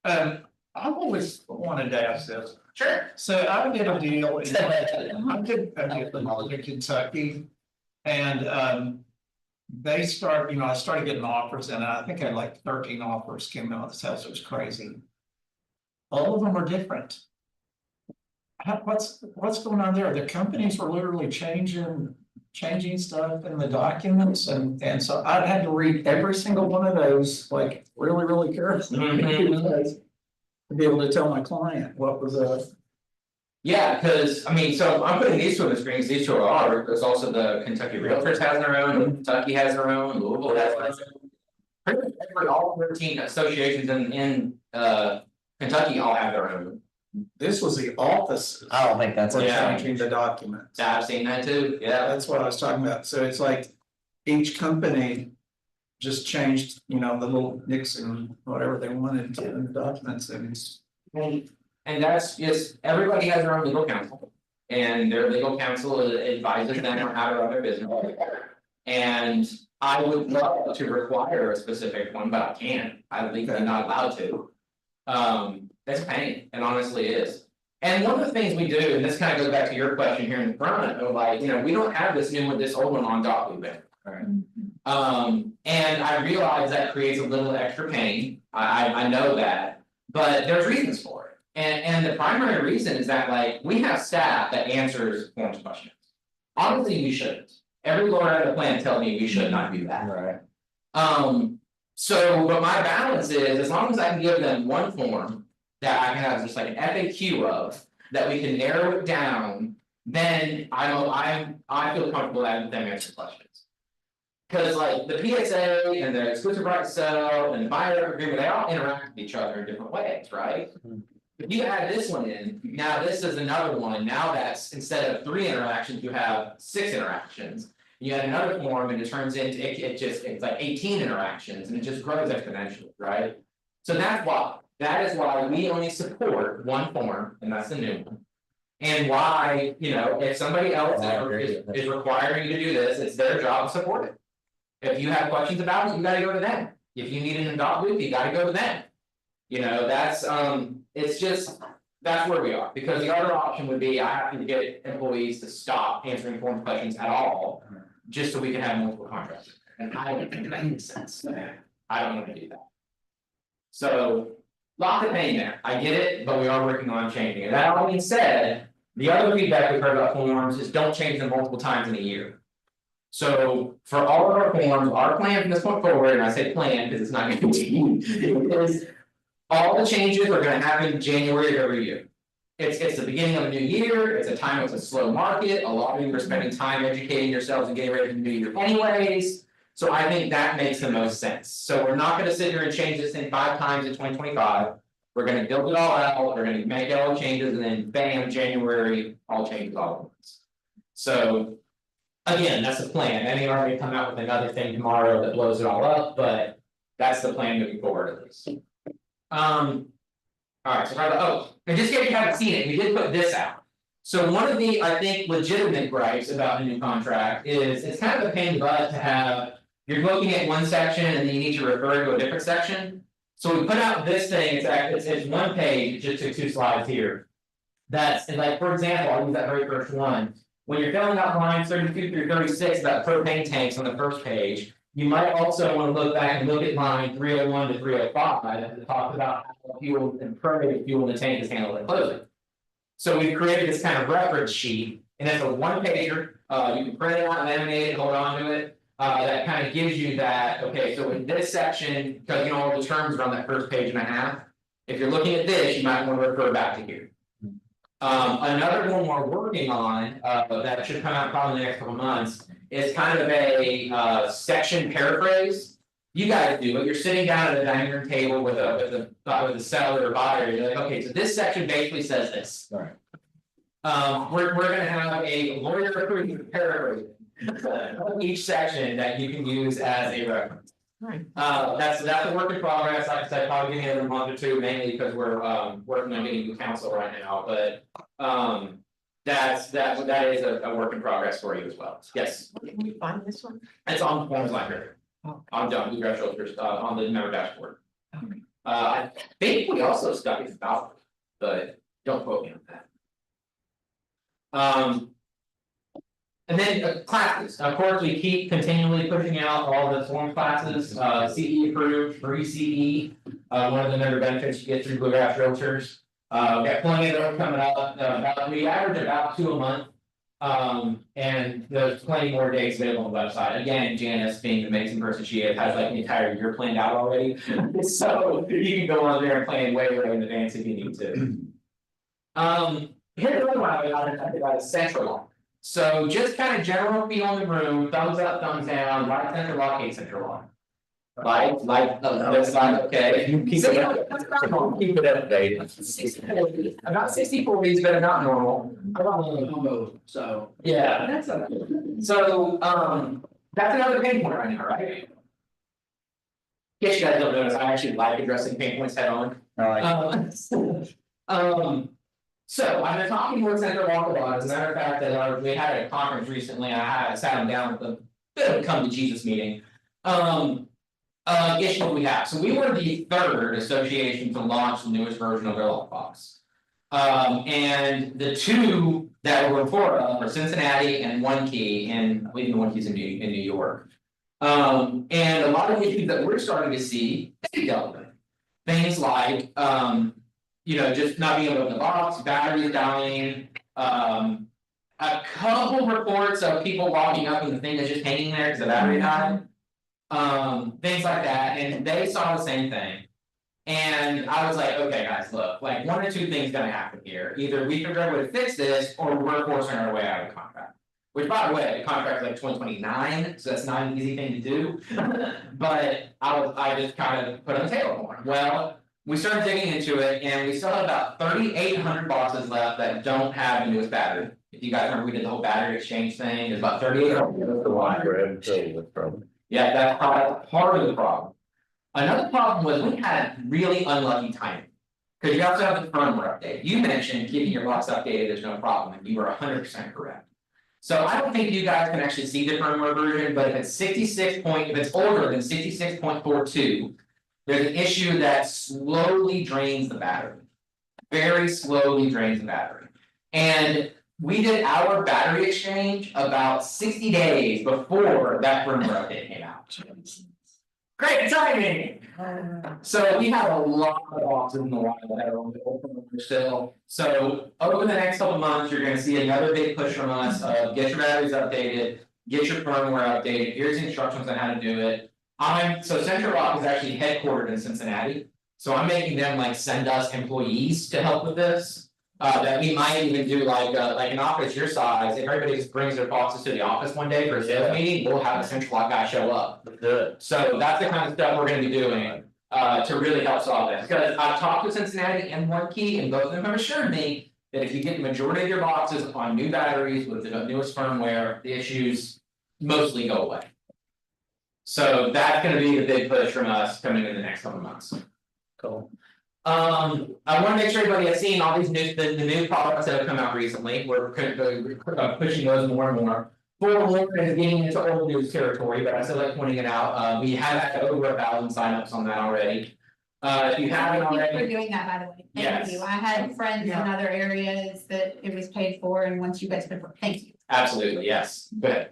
I've always wanted to ask this. Sure. So I did a deal in Kentucky. And they start, I started getting offers and I think I had like 13 offers came out of this house. It was crazy. All of them are different. What's going on there? The companies were literally changing stuff in the documents and so I had to read every single one of those like really carefully. To be able to tell my client what was Yeah, because I mean, so I'm putting these 2 on the screens, these 2 are, there's also the Kentucky Realtors has their own, Kentucky has their own, Louisville has their own. Pretty much all 13 associations in Kentucky all have their own. this was the office. I don't think that's. For Yeah. changing the documents. I've seen that too, yeah. That's what I was talking about. So it's like each company just changed, the little nicks and whatever they wanted to in the documents and. And that's just, everybody has their own legal counsel. And their legal counsel advises them on how to run their business. And I would love to require a specific one, but I can't, I'm legally not allowed to. That's a pain, it honestly is. And one of the things we do, and this kind of goes back to your question here in the front, of like, we don't have this new one, this old one on document. Right. And I realize that creates a little extra pain, I know that, but there's reasons for it. And the primary reason is that like, we have staff that answers forms questions. Honestly, we shouldn't. Every lawyer at the plan tells me we should not do that. Right. So, but my balance is, as long as I can give them one form that I can have just like an FAQ of, that we can narrow it down, then I feel comfortable having them answer questions. Cause like the PSA and the exclusive right to sell and the buyer agreement, they all interact with each other in different ways, right? If you add this one in, now this is another one, now that's instead of 3 interactions, you have 6 interactions. You add another form and it turns into, it's like 18 interactions and it just grows exponentially, right? So that is why we only support one form, and that's the new one. And why, you know, if somebody else is requiring you to do this, it's their job to support it. If you have questions about it, you gotta go to them. If you need an adopt loop, you gotta go to them. You know, that's it's just, that's where we are, because the other option would be, I have to get employees to stop answering form questions at all. Just so we can have multiple contracts, and I don't think that makes sense, I don't wanna do that. So, lots of pain there, I get it, but we are working on changing it, that all being said. The other feedback we've heard about forms is don't change them multiple times in a year. So for all of our forms, our plan from this point forward, and I say plan because it's not gonna be, is all the changes are gonna happen in January of every year. It's the beginning of a new year, it's a time when it's a slow market, a lot of you are spending time educating yourselves and getting ready for the new year anyways. So I think that makes the most sense, so we're not gonna sit here and change this thing 5 times in 2025. We're gonna build it all out, we're gonna make all the changes, and then bam, January, all changes all at once. So. Again, that's the plan, and they already come out with another thing tomorrow that blows it all up, but that's the plan moving forward at least. Alright, so and just in case you haven't seen it, we did put this out. So one of the, I think, legitimate gripes about the new contract is it's kind of a pain in the butt to have. You're looking at one section and then you need to refer to a different section. So we put out this thing, it's 1 page, it just took 2 slides here. That's, and like, for example, I'll use that very first one. When you're filling out lines 32 through 36 about propane tanks on the first page, you might also want to look back and look at line 301 to 305 that talks about how fuel and permeated fuel in the tank is handled at closing. So we've created this kind of reference sheet, and it's a 1-pager. You can print it out, laminate it, hold on to it. That kind of gives you that, okay, so in this section, because you know all the terms are on that first page and a half. If you're looking at this, you might want to refer back to here. Another one we're working on, that should come out probably in the next couple months, is kind of a section paraphrase. You guys do it, you're sitting down at a dining room table with a seller or buyer, you're like, okay, so this section basically says this. Right. We're gonna have a lawyer approved paraphrase of each section that you can use as a reference. Right. That's a work in progress, like I said, probably give me another month or 2, mainly because we're working on getting new counsel right now, but. That is a work in progress for you as well, yes. Can we find this one? It's on Forms Library. Oh. On Bluegrass Realtors, on the member dashboard. I think we also stuck it about, but don't quote me on that. And then classes, of course, we keep continually pushing out all the form classes, CE approved, free CE. One of the member benefits you get through Bluegrass Realtors. We got plenty of those coming up, we average about 2 a month. And there's plenty more days available on the website, again, Janice being the amazing person she is, has like the entire year planned out already. So you can go on there and plan way in advance if you need to. Here's another one I talked about is central lock. So just kind of general feel in the room, thumbs up, thumbs down, right central lock, hate central lock. That's like, okay, you keep it updated. About 64 weeks, but not normal. So. Yeah. So, that's another pain point right now, right? In case you guys don't notice, I actually like addressing pain points head on. So I've been talking with Senator Walker a lot, as a matter of fact, that we had a conference recently, I sat him down with a bit of a come to Jesus meeting. Issue we have, so we were the 3rd association to launch the newest version of their lockbox. And the 2 that were before are Cincinnati and One Key, and I believe the One Key's in New York. And a lot of issues that we're starting to see, they dealt with. Things like, you know, just not being able to open the box, batteries dying, a couple reports of people walking up and the thing is just hanging there because the battery died. Things like that, and they saw the same thing. And I was like, okay, guys, look, like 1 or 2 things gonna happen here. Either we figure out a way to fix this, or we're forcing our way out of the contract. Which, by the way, the contract's like 2029, so that's not an easy thing to do. But I just kind of put on the table for him. Well, we started digging into it and we still have about 3,800 boxes left that don't have the newest battery. If you guys remember, we did the whole battery exchange thing, there's about 3,800. Yeah, that's part of the problem. Another problem was we had really unlucky timing. Cause you also have the firmware update. You mentioned keeping your box updated, there's no problem, and you were 100% correct. So I don't think you guys can actually see the firmware version, but if it's if it's older than 66.42. There's an issue that slowly drains the battery. Very slowly drains the battery. And we did our battery exchange about 60 days before that firmware update came out. Great timing! So we have a lot of boxes in the wild that are on the open still. So over the next couple of months, you're gonna see another big push from us of get your batteries updated, get your firmware updated, here's the instructions on how to do it. So Central Lock is actually headquartered in Cincinnati, so I'm making them like send us employees to help with this. That we might even do like an office your size, if everybody just brings their boxes to the office one day for a sales meeting, we'll have a Central Lock guy show up. Good. So that's the kind of stuff we're gonna be doing, to really help solve this, because I've talked with Cincinnati and One Key, and both of them have assured me. That if you get the majority of your boxes on new batteries with the newest firmware, the issues mostly go away. So that's gonna be the big push from us coming in the next couple of months. Cool. I wanna make sure everybody has seen all these the new products that have come out recently, we're pushing those more and more. Forewarn is getting into old news territory, but I still like pointing it out, we have had over 1,000 signups on that already. If you haven't Thank you for already, doing that, by the way. Thank Yes. you. I had friends in Yeah. other areas that it was paid for, and once you guys paid for it, thank you. absolutely, yes, good.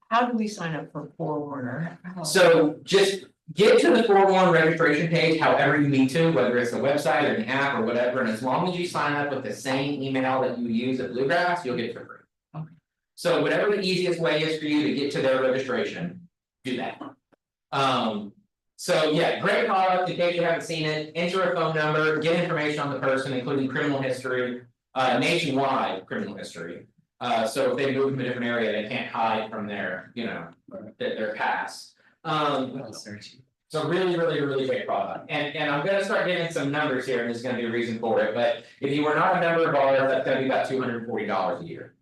How do we sign up for Forewarner? So just get to the Forewarn registration page however you need to, whether it's the website or the app or whatever, and as long as you sign up with the same email that you use at Bluegrass, you'll get it for free. Okay. So whatever the easiest way is for you to get to their registration, do that. So yeah, great product, in case you haven't seen it, enter a phone number, get information on the person, including criminal history, nationwide criminal history. So if they move to a different area, they can't hide from their, their past. So really great product, and I'm gonna start giving some numbers here, and there's gonna be a reason for it, but if you were not a member of ours, that's gonna be about $240 a year.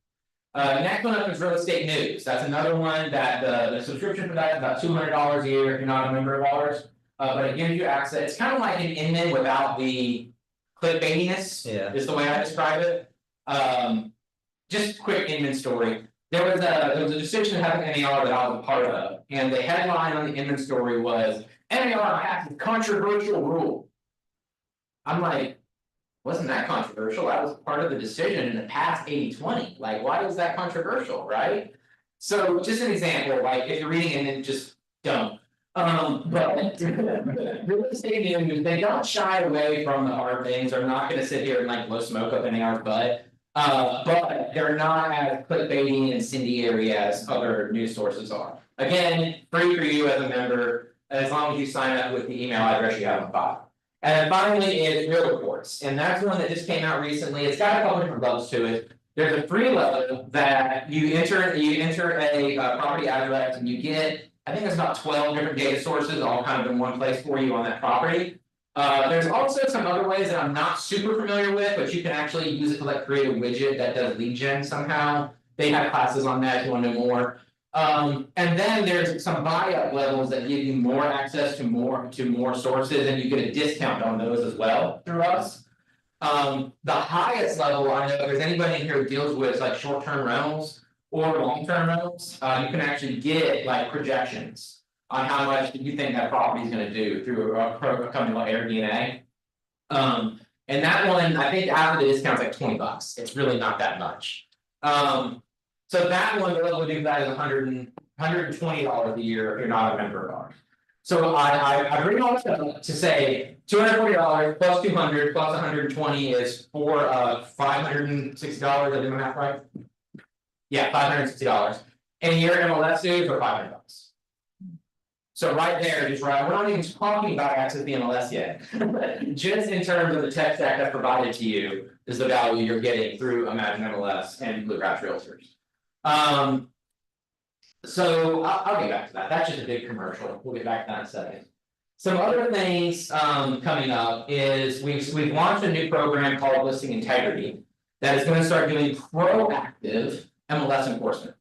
Next one up is real estate news, that's another one that the subscription for that is about $200 a year if you're not a member of ours. But it gives you access, it's kind of like an Inman without the clickbaitiness. Yeah. Is the way I describe it. Just quick Inman story. There was a decision that happened in NAR that I was a part of, and the headline on the Inman story was NAR passes controversial rule. I'm like, wasn't that controversial? That was part of the decision in the past 80-20, like, why is that controversial, right? So just an example, like, if you're reading Inman, just don't. But real estate news, they don't shy away from the hard things, they're not gonna sit here and like blow smoke up NAR's butt. But they're not as clickbaity and incendiary as other news sources are. Again, free for you as a member, as long as you sign up with the email address you have on file. And finally is Real Reports, and that's one that just came out recently, it's got a couple different levels to it. There's a free level that you enter a property address and you get, I think there's about 12 different data sources all kind of in one place for you on that property. There's also some other ways that I'm not super familiar with, but you can actually use it to like create a widget that does lead gen somehow. They have classes on that if you want to know more. And then there's some buy-up levels that give you more access to more sources, and you get a discount on those as well through us. The highest level, I know if there's anybody in here who deals with like short-term rentals or long-term rentals, you can actually get like projections on how much you think that property is gonna do through a company like AirDNA. And that one, I think after the discount's like $20, it's really not that much. So that one, the level of do that is $120 a year if you're not a member of ours. So I bring all that up to say $240 plus 200 plus 120 is for $560, I did my math right? Yeah, $560. And your MLS dues are $500. So right there, just right, we're not even talking about access to the MLS yet. Just in terms of the tech stack that's provided to you is the value you're getting through Imagine MLS and Bluegrass Realtors. So I'll get back to that, that's just a big commercial, we'll get back to that in a second. Some other things coming up is we've launched a new program called Listing Integrity. That is gonna start doing proactive MLS enforcement.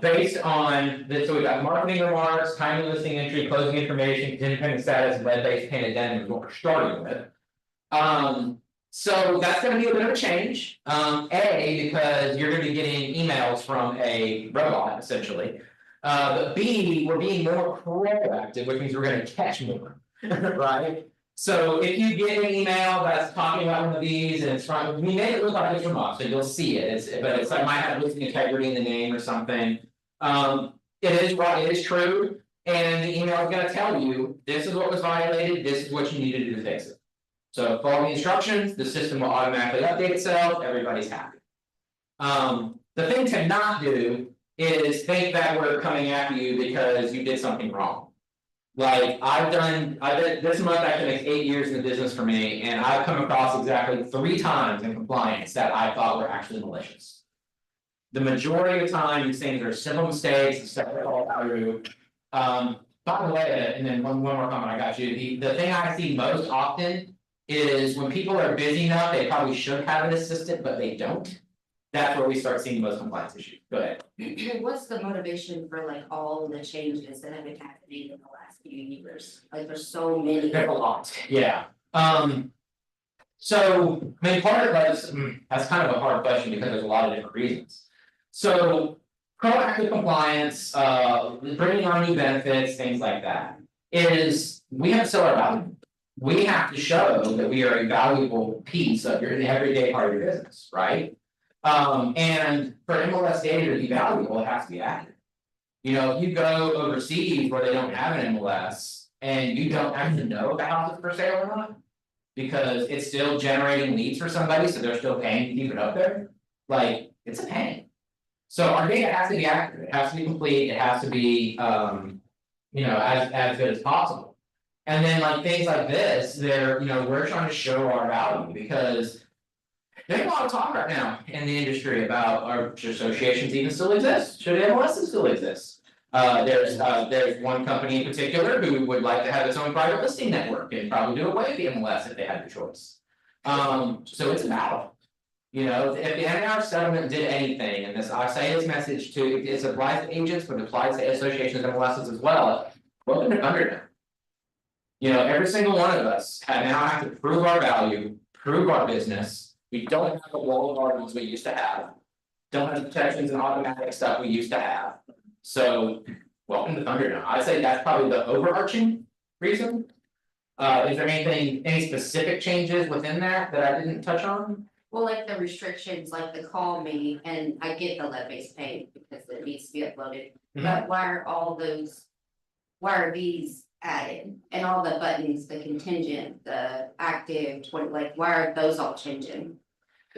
Based on this, so we've got marketing remarks, timely listing entry, closing information, independent status, and web-based paid addendum is what we're starting with. So that's gonna be a bit of a change, A, because you're gonna be getting emails from a robot essentially. But B, we're being more proactive, which means we're gonna catch more, right? So if you get an email that's talking about one of these and it's from, we made it look like it's from us, so you'll see it, but it's like might have listing integrity in the name or something. It is right, it is true, and the email is gonna tell you, this is what was violated, this is what you need to do to fix it. So follow the instructions, the system will automatically update itself, everybody's happy. The thing to not do is think that we're coming after you because you did something wrong. Like this month actually makes 8 years in the business for me, and I've come across exactly 3 times in compliance that I thought were actually malicious. The majority of the time, these things are simple mistakes, stuff that all through. By the way, and then one more comment I got you, the thing I see most often is when people are busy enough, they probably should have an assistant, but they don't. That's where we start seeing the most compliance issues. Go ahead. What's the motivation for like all the changes that have been happening in the last few years? Like there's so many. There's a lot, yeah. So, I mean, part of that's kind of a hard question because there's a lot of different reasons. So, proactive compliance, bringing on new benefits, things like that, is we have to sell our value. We have to show that we are a valuable piece of your everyday part of your business, right? And for MLS data to be valuable, it has to be accurate. You know, if you go overseas where they don't have an MLS and you don't actually know if the house is for sale or not, because it's still generating leads for somebody, so they're still paying to keep it up there, like, it's a pain. So our data has to be accurate, it has to be complete, it has to be, you know, as good as possible. And then like things like this, we're trying to show our value because there's a lot of talk right now in the industry about our associations even still exist, should MLSs still exist? There's one company in particular who would like to have its own private listing network and probably do away with the MLS if they had the choice. So it's a battle. You know, if the NAR settlement did anything, and this, I say this message to, it applies to agents, but it applies to associations and MLSs as well, welcome to Thunderdome. You know, every single one of us now have to prove our value, prove our business. We don't have the wall of gardens we used to have. Don't have the protections and automatic stuff we used to have. So, welcome to Thunderdome. I'd say that's probably the overarching reason. Is there any specific changes within that I didn't touch on? Well, like the restrictions, like the call me, and I get the lead-based pay because it needs to be uploaded. But why are these added? And all the buttons, the contingent, the active, why are those all changing?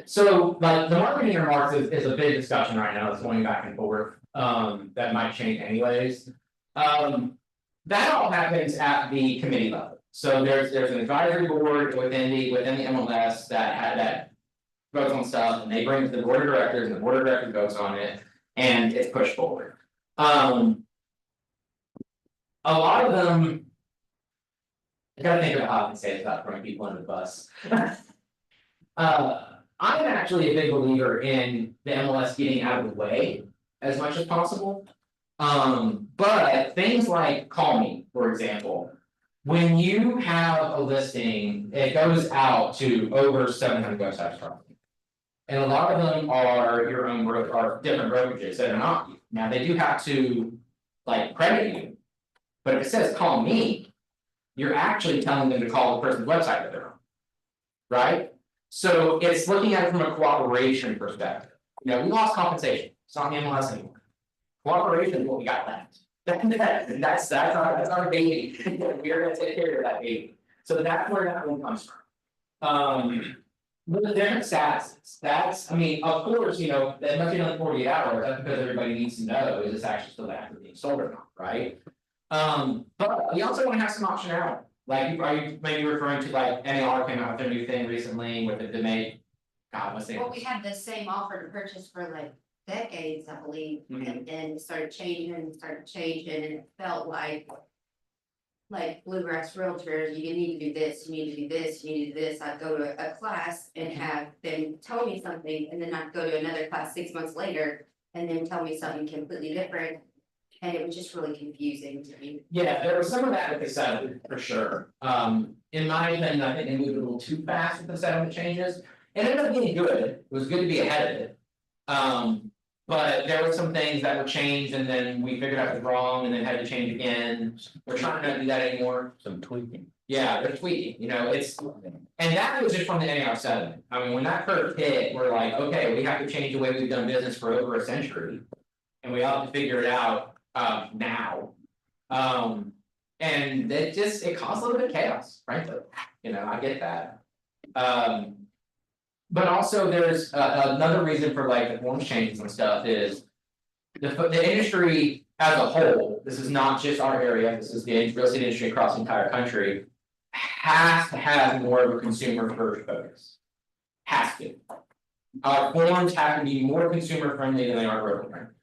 So, like, the marketing remarks is a big discussion right now, it's going back and forth, that might change anyways. That all happens at the committee level, so there's an advisory board within the MLS that votes on stuff, and they bring it to the board of directors, and the board of directors votes on it, and it's pushed forward. A lot of them. I gotta think about how I can say this without throwing people under the bus. I'm actually a big believer in the MLS getting out of the way as much as possible. But things like Call Me, for example, when you have a listing, it goes out to over 700 websites probably. And a lot of them are your own are different brokerages that are not you. Now they do have to like credit you, but if it says call me, you're actually telling them to call the person's website that they're on. Right? So it's looking at it from a cooperation perspective. You know, we lost compensation, it's not the MLS anymore. Cooperation is what we got left. That's our baby. We're gonna take care of that baby. So that's where that one comes from. With the different statuses, I mean, of course, you know, that must be done in 48 hours, that's because everybody needs to know, is this actually still active being sold or not, right? But we also want to have some optionality. Like, are you maybe referring to like NAR came out with their new thing recently with the domain? God, what's the Well, we had the same offer to purchase for like decades, I believe, Mhm. and then it started changing, and it felt like. Like bluegrass realtors, you need to do this, you need to do this, you need to do this, I'd go to a class and have them tell me something, and then I'd go to another class 6 months later. And then tell me something completely different, and it was just really confusing to me. Yeah, there was some of that with the settlement, for sure. In my opinion, I think they moved a little too fast with the settlement changes. It ended up being good, it was good to be ahead of it. But there were some things that were changed and then we figured out it was wrong and then had to change again. We're trying not to do that anymore. Some tweaking. Yeah, they're tweaking, you know, it's, and that was just from the NAR settlement. I mean, when that first hit, we're like, okay, we have to change the way we've done business for over a century. And we have to figure it out now. And it caused a little bit of chaos, frankly, you know, I get that. But also there's another reason for like the forms changes and stuff is. The industry as a whole, this is not just our area, this is the real estate industry across the entire country. Has to have more of a consumer first focus. Has to. Our forms have to be more consumer friendly than they are broker friendly.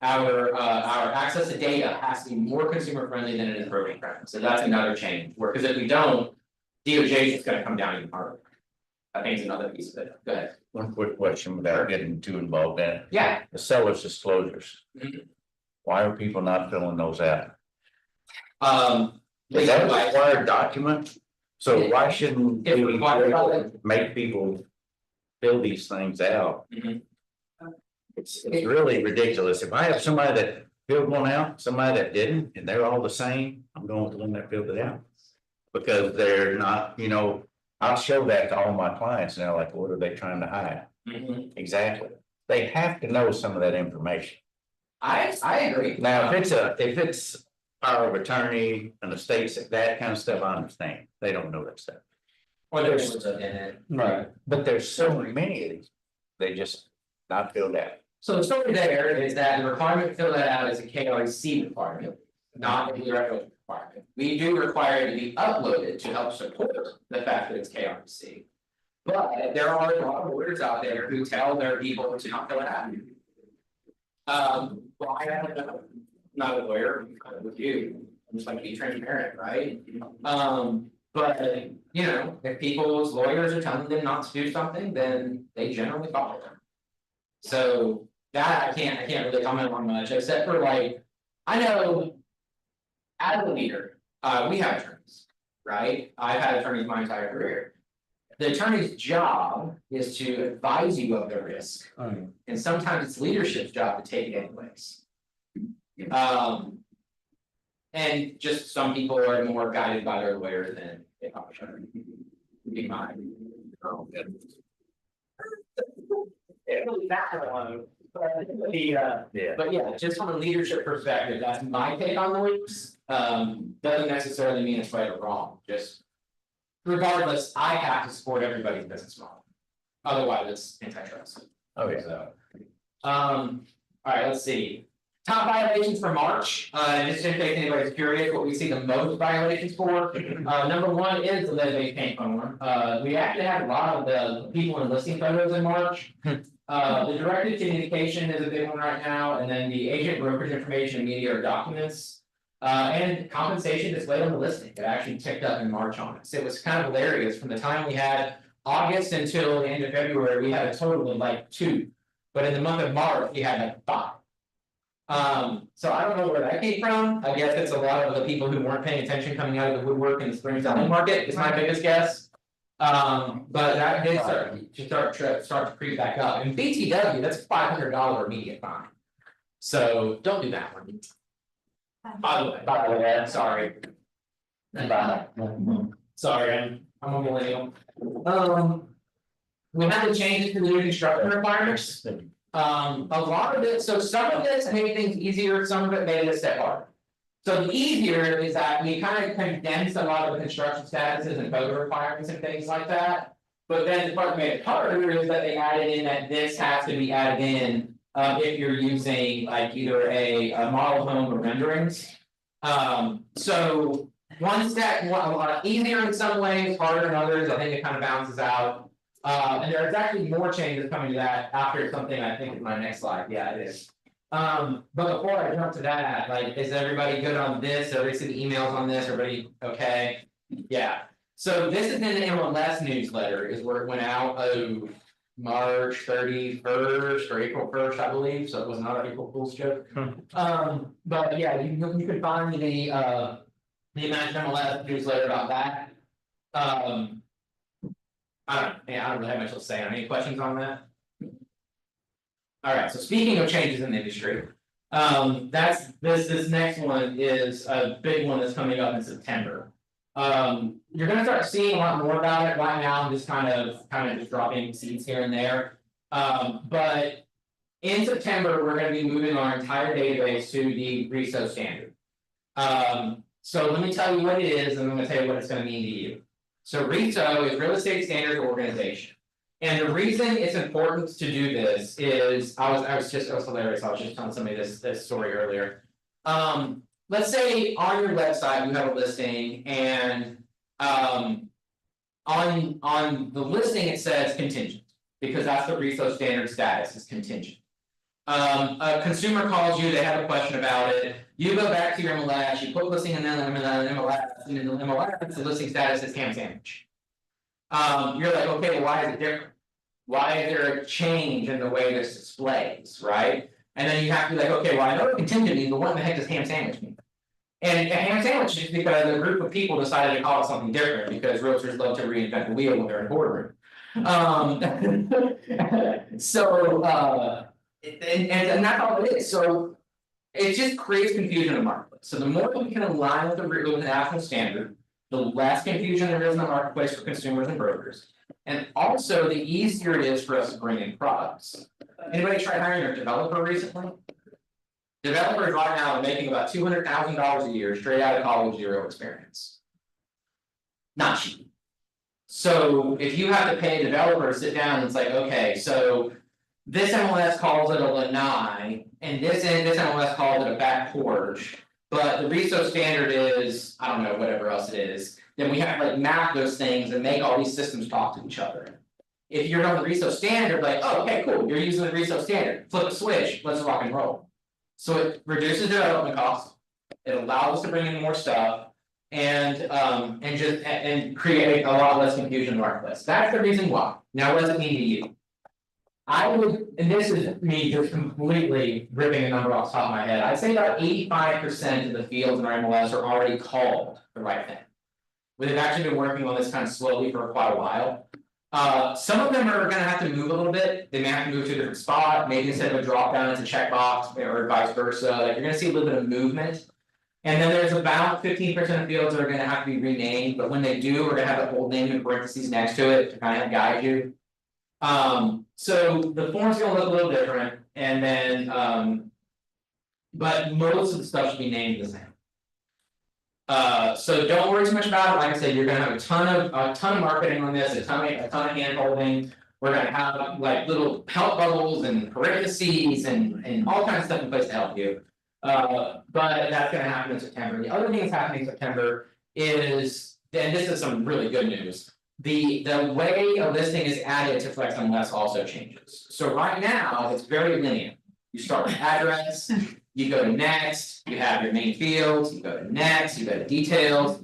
Our access to data has to be more consumer friendly than it is broker friendly, so that's another change, because if we don't, DOJ is just gonna come down even harder. I think it's another piece of it, go ahead. One quick question without getting too involved in it. Yeah. The seller's disclosures. Mhm. Why are people not filling those out? They Is that a utilize- required document? So why shouldn't If we required. make people fill these things out? Mhm. It's really ridiculous. If I have somebody that filled one out, somebody that didn't, and they're all the same, I'm going with the one that filled it out. Because they're not, you know, I'll show that to all my clients and they're like, what are they trying to hide? Mhm. Exactly. They have to know some of that information. I agree. Now, if it's power of attorney and the states, that kind of stuff, I understand. They don't know that stuff. Or there's in it. Right. But there's so many of these, they just not filled out. So the story there is that the requirement to fill that out is a KRC requirement, not a direct requirement. We do require it to be uploaded to help support the fact that it's KRC. But there are a lot of lawyers out there who tell their people to not fill it out. Well, I don't know, I'm not a lawyer, I'm kind of with you, I'm just like be transparent, right? But you know, if people's lawyers are telling them not to do something, then they generally follow them. So that I can't really comment on much, except for like, I know. As a leader, we have attorneys, right? I've had attorneys my entire career. The attorney's job is to advise you of the risk. And sometimes it's leadership's job to take it anyways. And just some people are more guided by their lawyer than they probably should. Be mine. But yeah, just from a leadership perspective, that's my take on lawyers. Doesn't necessarily mean it's right or wrong, just. Regardless, I have to support everybody's business model. Otherwise, it's antitrust. Oh, yeah. So. Alright, let's see. Top violations for March, just in case anybody's curious, what we see the most violations for. Number one is the lead-based paint form. We actually had a lot of the people in listing photos in March. The directed communication is a big one right now, and then the agent brokerage information and media or documents. And compensation displayed on the listing, it actually ticked up in March on us. It was kind of hilarious, from the time we had August until the end of February, we had a total of like 2. But in the month of March, we had like 5. So I don't know where that came from, I guess it's a lot of the people who weren't paying attention coming out of the woodwork in the spring selling market, is my biggest guess. But that did start to creep back up, and BTW, that's $500 immediate fine. So don't do that one. By the way, I'm sorry. Sorry, I'm a millennial. We had to change it to the new construction requirements. A lot of it, so some of this made things easier, some of it made it a step harder. So the easier is that we kind of condensed a lot of the construction statuses and code requirements and things like that. But then the part that made it harder is that they added in that this has to be added in. If you're using like either a model home or renderings. So one step, a lot easier in some ways, harder in others, I think it kind of balances out. And there's actually more changes coming to that after something I think is my next slide, yeah, it is. But before I jump to that, like, is everybody good on this? Everybody see the emails on this? Everybody okay? Yeah, so this is in the MLS newsletter, is where it went out, March 31st or April 1st, I believe, so it was not an April Fool's joke. But yeah, you can find the Imagine MLS newsletter about that. I don't really have much to say. Any questions on that? All right, so speaking of changes in the industry, that's this next one is a big one that's coming up in September. You're gonna start seeing a lot more about it right now. I'm just kind of just dropping seeds here and there. But in September, we're gonna be moving our entire database to the RISO standard. So let me tell you what it is, and I'm gonna tell you what it's gonna mean to you. So RISO is Real Estate Standards Organization. And the reason it's important to do this is, I was hilarious, I was just telling somebody this story earlier. Let's say on your website, you have a listing and, on the listing, it says contingent, because that's the RISO standard status, is contingent. A consumer calls you, they have a question about it, you go back to your MLS, you put listing in the MLS, and in the MLS, the listing status is ham sandwich. You're like, okay, well, why is it different? Why is there a change in the way this displays, right? And then you have to be like, okay, well, I know contingent means, but what the heck does ham sandwich mean? And a ham sandwich is because a group of people decided to call it something different, because realtors love to reinvent the wheel when they're in a boardroom. And that's all it is, so it just creates confusion in the marketplace. So the more we can align with the national standard, the less confusion there is in the marketplace for consumers and brokers. And also, the easier it is for us to bring in products. Anybody try hiring a developer recently? Developers right now are making about $200,000 a year straight out of college, zero experience. Not cheap. So if you have to pay a developer to sit down and it's like, okay, so this MLS calls it a lanai, and this MLS calls it a back porch, but the RISO standard is, I don't know, whatever else it is. Then we have to like map those things and make all these systems talk to each other. If you're on the RISO standard, like, oh, okay, cool, you're using the RISO standard, flip a switch, let's rock and roll. So it reduces development costs, it allows us to bring in more stuff, and create a lot less confusion in the marketplace. That's the reason why. Now, what does it mean to you? I would, and this is me just completely ripping a number off the top of my head, I'd say about 85% of the fields in our MLS are already called the right thing. We've actually been working on this kind of slowly for quite a while. Some of them are gonna have to move a little bit, they may have to move to a different spot, maybe instead of a drop down, it's a checkbox, or vice versa, like you're gonna see a little bit of movement. And then there's about 15% of fields that are gonna have to be renamed, but when they do, we're gonna have the old name in parentheses next to it to kind of guide you. So the form's gonna look a little different, and then, but most of the stuff should be named the same. So don't worry too much about it, like I said, you're gonna have a ton of marketing on this, a ton of hand holding. We're gonna have like little help bubbles and parentheses and all kinds of stuff in place to help you. But that's gonna happen in September. The other thing that's happening in September is, and this is some really good news. The way a listing is added to Flex MLS also changes. So right now, it's very linear. You start with address, you go to next, you have your main fields, you go to next, you go to details.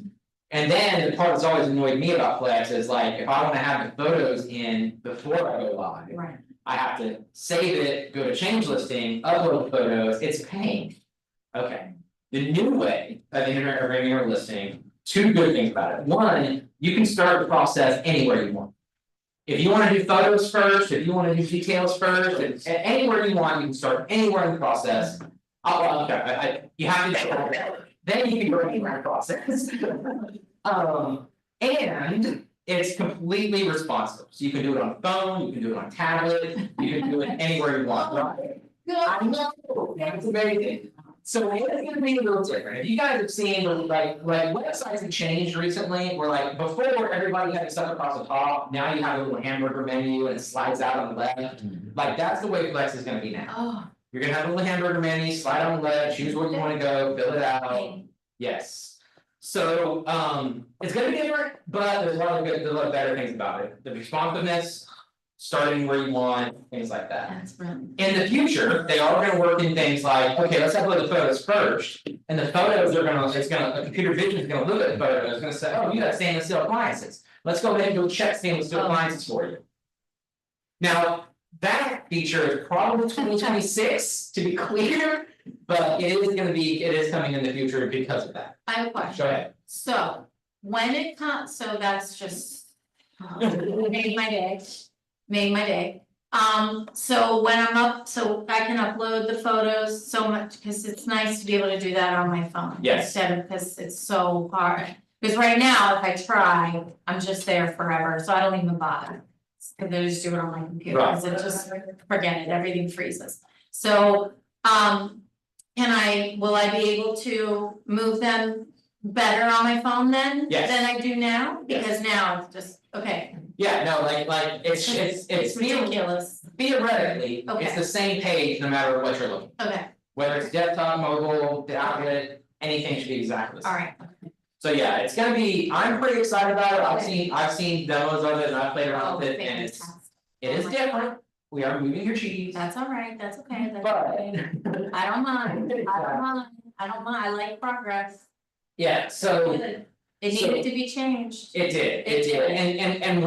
And then the part that's always annoyed me about Flex is like, if I want to have the photos in before I go live, Right. I have to save it, go to change listing, upload the photos, it's a pain. Okay, the new way of integrating your listing, two good things about it. One, you can start the process anywhere you want. If you want to do photos first, if you want to do details first, anywhere you want, you can start anywhere in the process. You have to, then you can go anywhere in the process. And it's completely responsive, so you can do it on phone, you can do it on tablet, you can do it anywhere you want, right? I know, that's amazing. So it's gonna be a little different. If you guys have seen like websites have changed recently, where like before everybody had stuff across the top, now you have a little hamburger menu and it slides out on the left. Like that's the way Flex is gonna be now. Oh. You're gonna have a little hamburger menu, slide on the left, choose where you wanna go, fill it out. Yes. So, it's gonna be different, but there's there's a lot of better things about it, the responsiveness. Starting where you want, things like that. That's brilliant. In the future, they are gonna work in things like, okay, let's upload the photos first. And the photos are gonna, a computer vision is gonna look at the photo, and it's gonna say, oh, you got stainless steel appliances. Let's go ahead and go check stainless steel appliances for you. Now, that feature is probably 2026, to be clear, but it is coming in the future because of that. I have a question. Go ahead. So, when it comes, so that's just. Made my day, made my day. So when I'm up, so I can upload the photos so much, cause it's nice to be able to do that on my phone. Yes. Instead of, cause it's so hard, cause right now, if I try, I'm just there forever, so I don't even bother. Cause I just do it on my computer, cause it just, forget it, everything freezes. So, will I be able to move them better on my phone then? Yes. Than I do now? Yes. Because now it's just, okay, Yeah, no, like, it's ridiculous, theoretically, it's Okay. the same page no matter what you're looking. okay, Whether it's desktop, mobile, tablet, anything should be exactly the same. alright, So yeah, it's gonna be, I'm pretty excited about it, I've seen demos of it and I've played around oh, with it and fantastic, it is different. We are moving your cheese. that's alright, that's okay, that's But. okay. I don't mind, I don't mind, I like progress. Yeah, so Good. It needed to be changed. it did, It did. and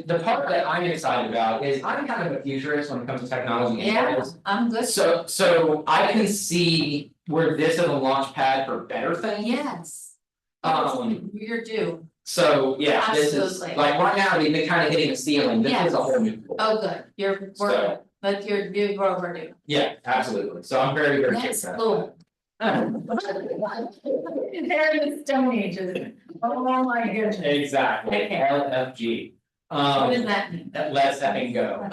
the part that I'm excited about is I'm kind of a futurist when it comes to technology. Yeah, I'm good. So I can see where this is a launch pad for better things. Yes. You're due, So, yeah, this is, Absolutely. like, right now, we've been kind of hitting a ceiling, this is Yes. a whole new. floor. oh, good, So- but you're overdue. Yeah, absolutely, so I'm very, very. That's excited. cool. They're in the Stone Ages. Oh my goodness. Exactly, Okay. LFG. What does that mean? Let's effing go.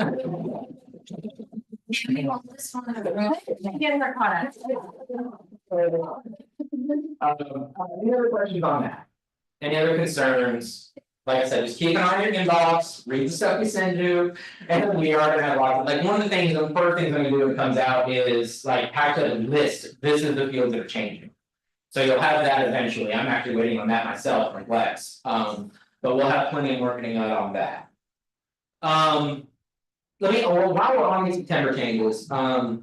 Get her caught Any other questions on that? Any other concerns? Like I said, just keep an eye on your inbox, read the stuff we send you, and then we are gonna have lots of, like, one of the things, the first things I'm gonna do when it comes out is like have to list, this is the fields that are changing. So you'll have that eventually, I'm actually waiting on that myself from Lex, but we'll have plenty of marketing on that. While we're on these September changes, the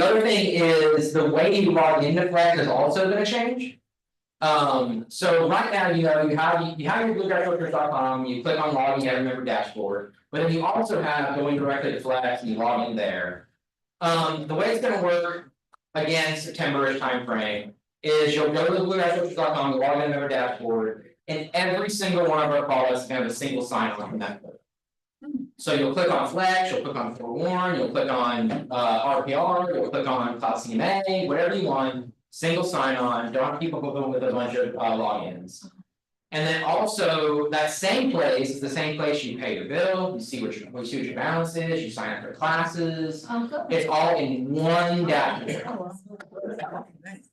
other thing is the way you log into Flex is also gonna change. So right now, you have your bluegrassfilters.com, you click on login, you have a member dashboard, but then you also have going directly to Flex and you log in there. The way it's gonna work, again, September-ish timeframe, is you'll go to the bluegrassfilters.com, you log in member dashboard, and every single one of our products is gonna have a single sign-on from that folder. So you'll click on Flex, you'll click on Forewarn, you'll click on RPR, you'll click on Cloud CMA, whatever you want. Single sign-on, don't have to keep up with a bunch of logins. And then also, that same place is the same place you pay your bill, you see what your balance is, you sign up for classes. Oh, good. It's all in one dashboard.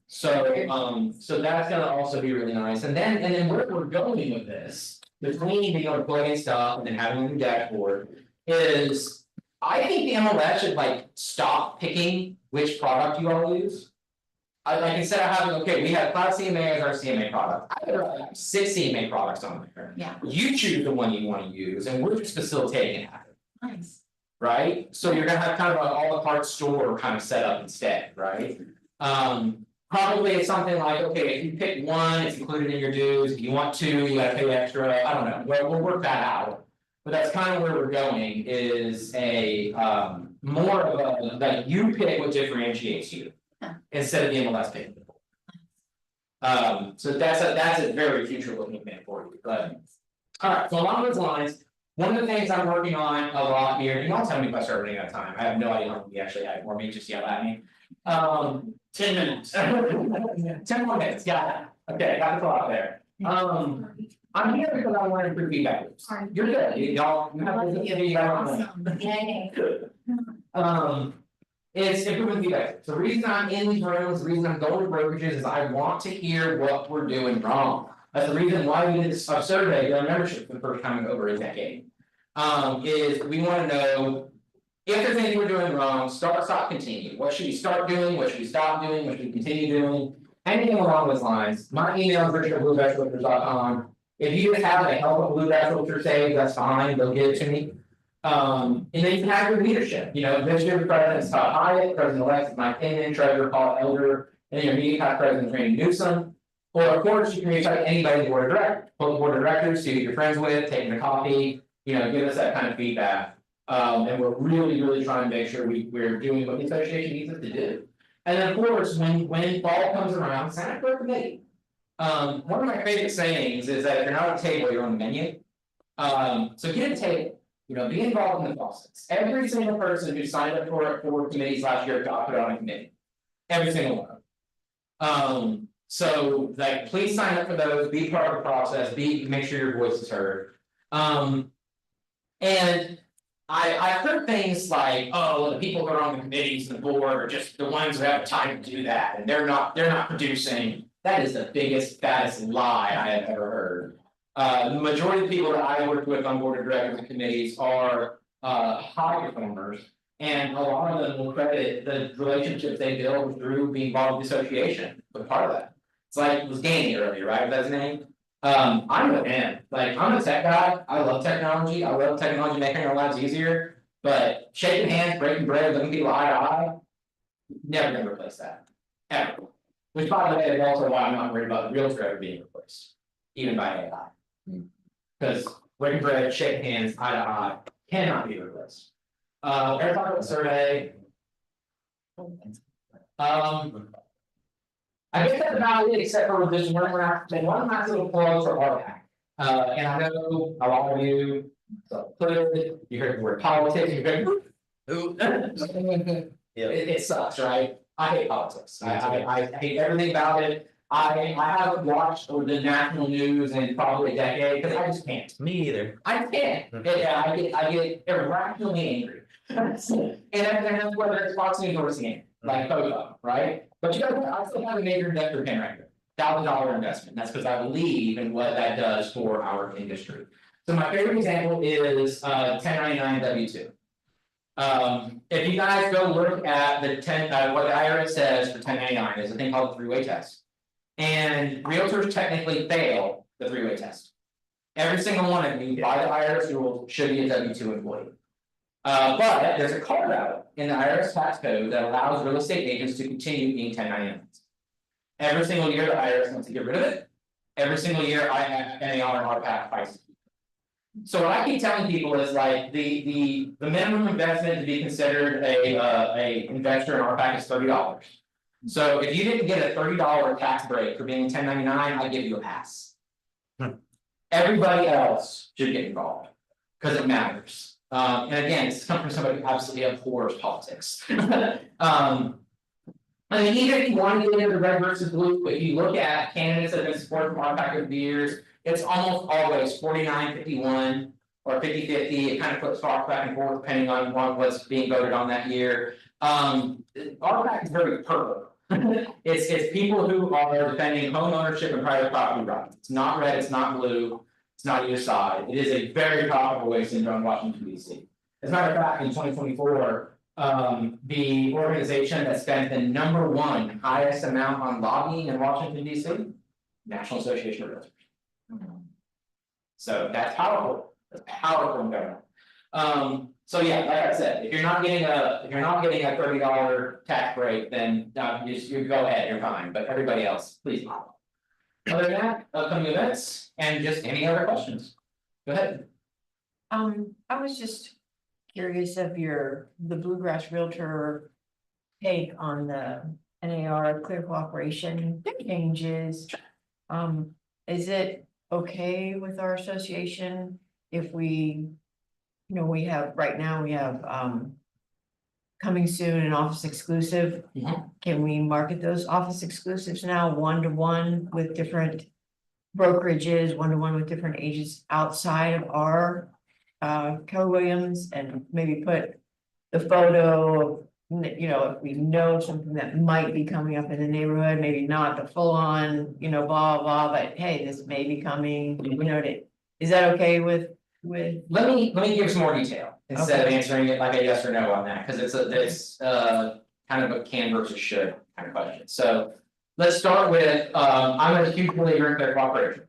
So that's gonna also be really nice, and then where we're going with this, between being able to plug in stuff and then having a new dashboard. Is, I think the MLS should like stop picking which product you all use. Like instead of having, okay, we have Cloud CMA as our CMA product, I would have 6 CMA products on there. Yeah. You choose the one you wanna use, and we're just facilitating it. Nice. Right, so you're gonna have kind of a all the parts store kind of set up instead, right? Probably it's something like, okay, if you pick one, it's included in your dues, if you want two, you gotta pay extra, I don't know, we'll work that out. But that's kind of where we're going, is a more of a, that you pick what differentiates you. Yeah. Instead of the MLS picking. So that's a very future looking thing for you, but. Alright, so along those lines, one of the things I'm working on a lot here, you don't tell me if I start running out of time, I have no idea how long we actually have for me, just yell at me. 10 minutes. 10 more minutes, got it, okay, got the thought there. I'm here because I want to improve feedback loops. You're good, you have you got it. Awesome. Yay. It's improving feedback. The reason I'm in these rooms, the reason I'm going to brokerages is I want to hear what we're doing wrong. That's the reason why we did this survey, our membership for the first time in over a decade. Is we want to know if there's anything we're doing wrong, start, stop, continue. What should we start doing? What should we stop doing? What should we continue doing? anything along those lines, my email is richard@bluegrassfilters.com. If you just have a help a Bluegrass Filter save, that's fine, they'll give it to me. And then you can have your leadership, you know, this year's president is Todd Hyatt, president-elect is Mike Kinnon, treasurer Paul Elder, and then your media class president is Randy Newsom. Or of course, you can reach out to anybody in the board of directors, pull the board of directors, see who you're friends with, take them a coffee, you know, give us that kind of feedback. And we're really trying to make sure we're doing what the association needs us to do. And then of course, when fall comes around, sign up for a committee. One of my favorite sayings is that if you're not on a table, you're on the menu. So get a table, you know, be involved in the process. Every single person who signed up for committees last year got put on a committee. Every single one of them. So like, please sign up for those, be part of the process, make sure your voice is heard. And I've heard things like, oh, the people who are on the committees and the board are just the ones who have time to do that, and they're not producing. That is the biggest, fattest lie I have ever heard. The majority of the people that I work with on board of directors and committees are high performers. And a lot of them will credit the relationships they build through being involved with the association, but part of that. It's like, it was Danny earlier, right, that's his name? I'm with him, like, I'm a tech guy, I love technology making our lives easier. But shaking hands, breaking bread, looking people eye to eye, never gonna replace that, ever. Which by the way, is also why I'm not worried about the realtor ever being replaced, even by AI. Because breaking bread, shaking hands, eye to eye, cannot be replaced. Air Pocket survey. I guess that's about it, except for this one last little plug for RPAC. And I know a lot of you, so you heard the word politics, you heard. It sucks, right? I hate politics. I hate everything about it. I haven't watched the national news in probably a decade, because I just can't. Me either. I can't. Yeah, I get irrationally angry. And that's whether it's Fox News or CNN, like Coco, right? But you know, I still have a major investor pin right here, $1,000 investment. That's because I believe in what that does for our industry. So my favorite example is 1099 W2. If you guys go look at the what the IRS says for 1099 is a thing called the three-way test. And realtors technically fail the three-way test. Every single one of you, by the IRS rules, should be a W2 employee. But there's a carve out in the IRS tax code that allows real estate agents to continue being 1099s. Every single year, the IRS wants to get rid of it. Every single year, I have NAR and RPAC fights. So what I keep telling people is like the minimum investment to be considered a investor in RPAC is $30. So if you didn't get a $30 tax break for being 1099, I give you a pass. Everybody else should get involved because it matters. And again, it's coming from somebody who absolutely abhors politics. I mean, even if you want to get into red versus blue, if you look at candidates that have been supported from RPAC over the years, it's almost always 49-51 or 50-50. It kind of flips back and forth depending on what's being voted on that year. RPAC is very purple. It's people who are defending home ownership and private property rights. It's not red, it's not blue, it's not either side. It is a very powerful way syndrome in Washington, D.C. As a matter of fact, in 2024, the organization that spent the #1 highest amount on lobbying in Washington, D.C., National Association of Realtors. So that's powerful. That's powerful in government. So yeah, like I said, if you're not getting a $30 tax break, then you go ahead, you're fine. But everybody else, please. Other than that, upcoming events and just any other questions. Go ahead. I was just curious of the Bluegrass Realtor take on the NAR clear cooperation changes. Is it okay with our association if we, we have, right now we have, coming soon an office exclusive? Can we market those office exclusives now 1-to-1 with different brokerages, 1-to-1 with different agents outside of our Keller Williams, and maybe put the photo of, if we know something that might be coming up in the neighborhood, maybe not the full on, blah, blah, but hey, this may be coming, is that okay with? Let me give some more detail instead of answering it like a yes or no on that, because it's kind of a can versus should kind of question. So let's start with, I'm a huge believer in clear cooperation.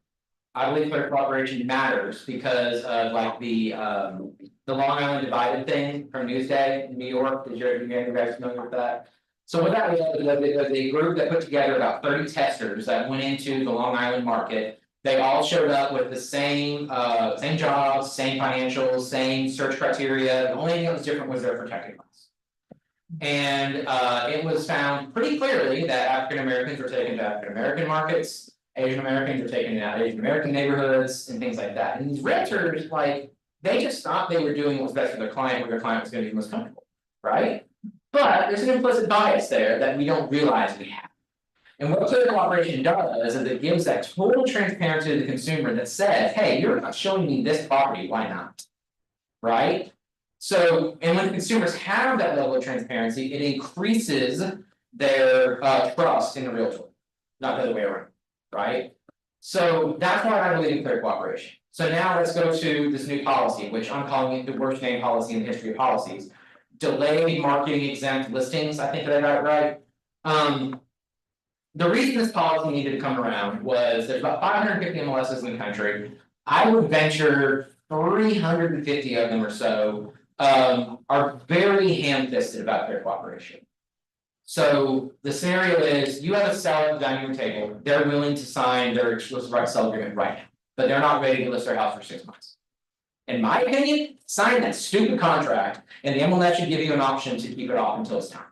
I believe clear cooperation matters because of like the Long Island divided thing from Newsday in New York, you guys familiar with that? So what that was a group that put together about 30 testers that went into the Long Island market. They all showed up with the same jobs, same financials, same search criteria, the only thing that was different was their protected class. And it was found pretty clearly that African Americans were taken to African American markets. Asian Americans were taken out Asian American neighborhoods and things like that, and these realtors, like, they just thought they were doing what was best for their client, where their client was gonna be most comfortable, right? But there's an implicit bias there that we don't realize we have. And what clear cooperation does is it gives that total transparency to the consumer that says, hey, you're not showing me this property, why not? Right? So, and when consumers have that level of transparency, it increases their trust in the realtor, not the other way around, right? So that's why I believe in clear cooperation. So now let's go to this new policy, which I'm calling it the worst named policy in the history of policies. Delayed marketing exempt listings, I think that I got it right. The reason this policy needed to come around was there's about 550 MLSs in the country. I would venture 350 of them or so are very ham-fisted about their cooperation. So the scenario is you have a seller at the dining room table, they're willing to sign their exclusive right to sell agreement right now, but they're not ready to list their house for 6 months. In my opinion, sign that stupid contract and the MLS should give you an option to keep it off until it's time.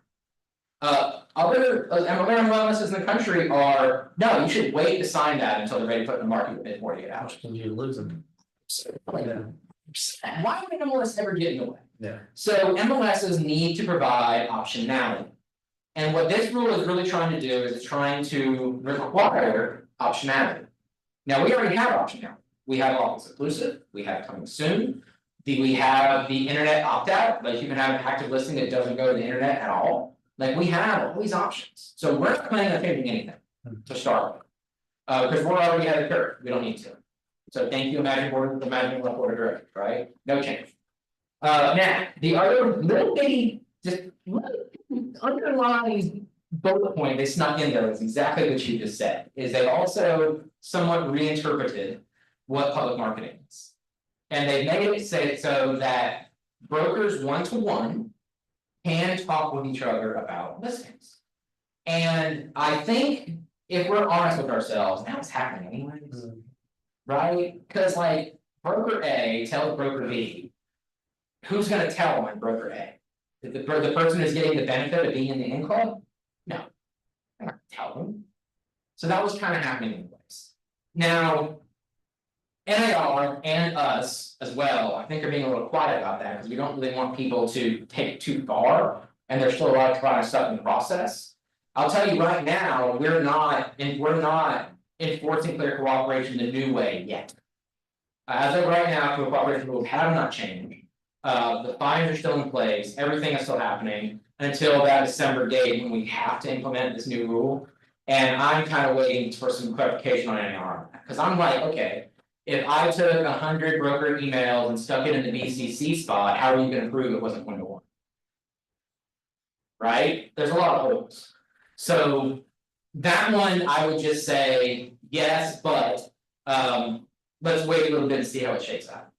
Other MLSs in the country are, no, you should wait to sign that until they're ready to put it in the market within 48 hours. Can you lose them? Why would MLS ever get in the way? Yeah. So MLSs need to provide optionality. And what this rule is really trying to do is it's trying to require optionality. Now, we already have optionality. We have Office Exclusive, we have Coming Soon. We have the internet opt-out, like you can have an active listing that doesn't go to the internet at all. Like, we have all these options, so we're not planning on changing anything to start with. Because we're already ahead of the curve, we don't need to. So thank you, Imagine Board of Directors, right? No change. Now, the other little bitty, just underlying bullet point they snuck in there is exactly what you just said, is they also somewhat reinterpreted what public marketing is. And they made it say so that brokers one-to-one can talk with each other about listings. And I think if we're honest with ourselves, now it's happening anyways. Right? Because like broker A tells broker B, who's gonna tell on broker A? The person who's getting the benefit of being in the in club? No, they're not gonna tell them. So that was kind of happening anyways. Now, NAR and us as well, I think are being a little quiet about that because we don't really want people to take it too far. And there's still a lot of stuff in the process. I'll tell you right now, we're not enforcing clear cooperation the new way yet. As of right now, clear cooperation rules have not changed. The fines are still in place, everything is still happening until that December date when we have to implement this new rule. And I'm kind of waiting for some clarification on NAR, because I'm like, okay. If I took 100 broker emails and stuck it in the BCC spot, how are you gonna prove it wasn't 1-to-1? Right? There's a lot of holes. So that one, I would just say yes, but let's wait a little bit and see how it shakes out.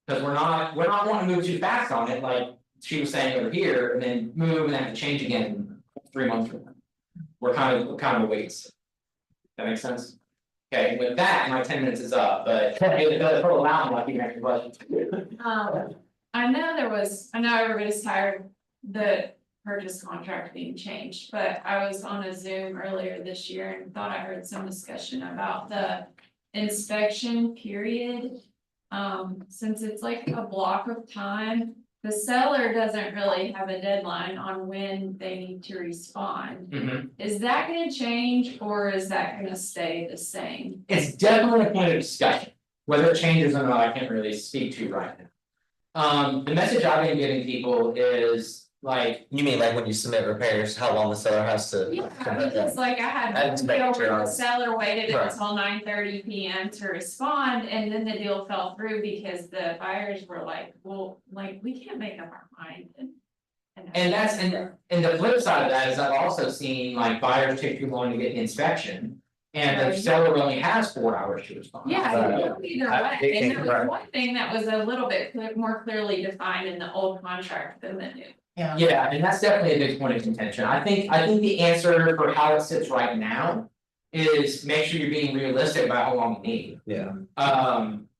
Because we're not wanting to move too fast on it, like she was saying over here, and then move and then have to change again 3 months from now. We're kind of waiting. That makes sense? Okay, with that, my 10 minutes is up, but if it'll allow me, I'll keep answering questions. I know everybody's tired the purchase contract being changed, but I was on a Zoom earlier this year and thought I heard some discussion about the inspection period. Since it's like a block of time, the seller doesn't really have a deadline on when they need to respond. Is that gonna change or is that gonna stay the same? It's definitely a point of discussion, whether it changes or not, I can't really speak to right now. The message I've been giving people is like. You mean like when you submit repairs, how long the seller has to? Yeah, because like I had That's one deal where better. the seller waited Right. until 9:30 PM to respond, and then the deal fell through because the buyers were like, well, like, we can't make up our mind. And that's, and the flip side of that is I've also seen like buyers take too long to get the inspection. And the seller only has 4 hours to respond. Yeah, So, either way, and there was one thing that was a little bit more clearly defined in the old contract than the new. yeah, and that's definitely a big point of contention. I think the answer for how it sits right now. Is make sure you're being realistic about how long you need. Yeah.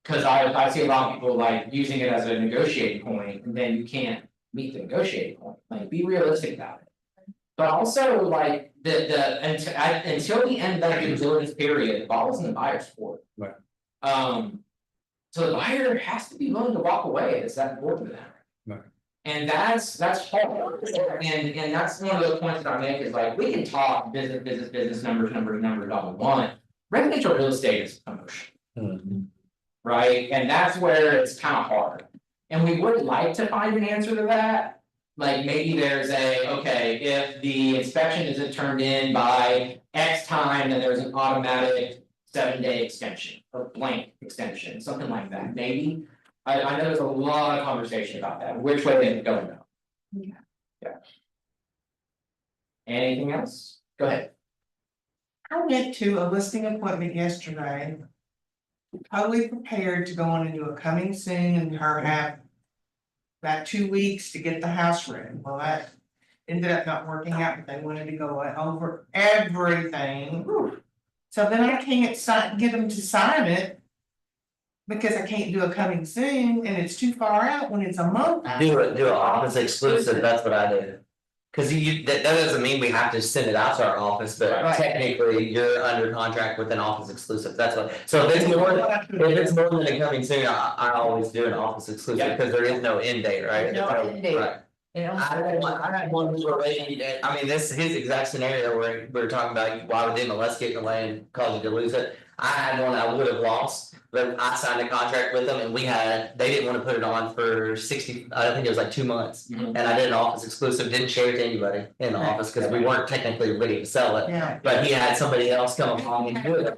Cause I see a lot of people like using it as a negotiating point, and then you can't meet the negotiating point, like be realistic about it. But also like until the end of that due diligence period, the ball's in the buyer's court. Right. So the buyer has to be willing to walk away, it's that important to them. Right. And that's hard, and that's one of those points that I make is like, we can talk business numbers, all we want. Residential real estate is emotion. Right, and that's where it's kind of hard. And we would like to find an answer to that. Like maybe there's okay, if the inspection isn't turned in by X time, then there's an automatic 7-day extension or blank extension, something like that, maybe. I know there's a lot of conversation about that, which way they go now. Yeah. Anything else? Go ahead. I went to a listing appointment yesterday. Totally prepared to go on and do a coming soon and her have. About 2 weeks to get the house ready, well, that ended up not working out, but they wanted to go over everything. So then I can't get them to sign it. Because I can't do a coming soon and it's too far out when it's a month out. Do an office exclusive, that's what I did. Cause that doesn't mean we have to send it out to our office, but Right. technically you're under contract with an office exclusive, that's what. So if it's more than a coming soon, I always do an office exclusive, because there is no end date, right? No end date. Right. I had one related, I mean, this is his exact scenario where we were talking about, why didn't let's get in the land, cause you to lose it. I had one I would have lost, but I signed a contract with them and they didn't wanna put it on for 60, I think it was like 2 months. Mhm. And I did an office exclusive, didn't share it to anybody in the office, cause we weren't technically ready to sell it. Yeah, But he had somebody else come along and do it.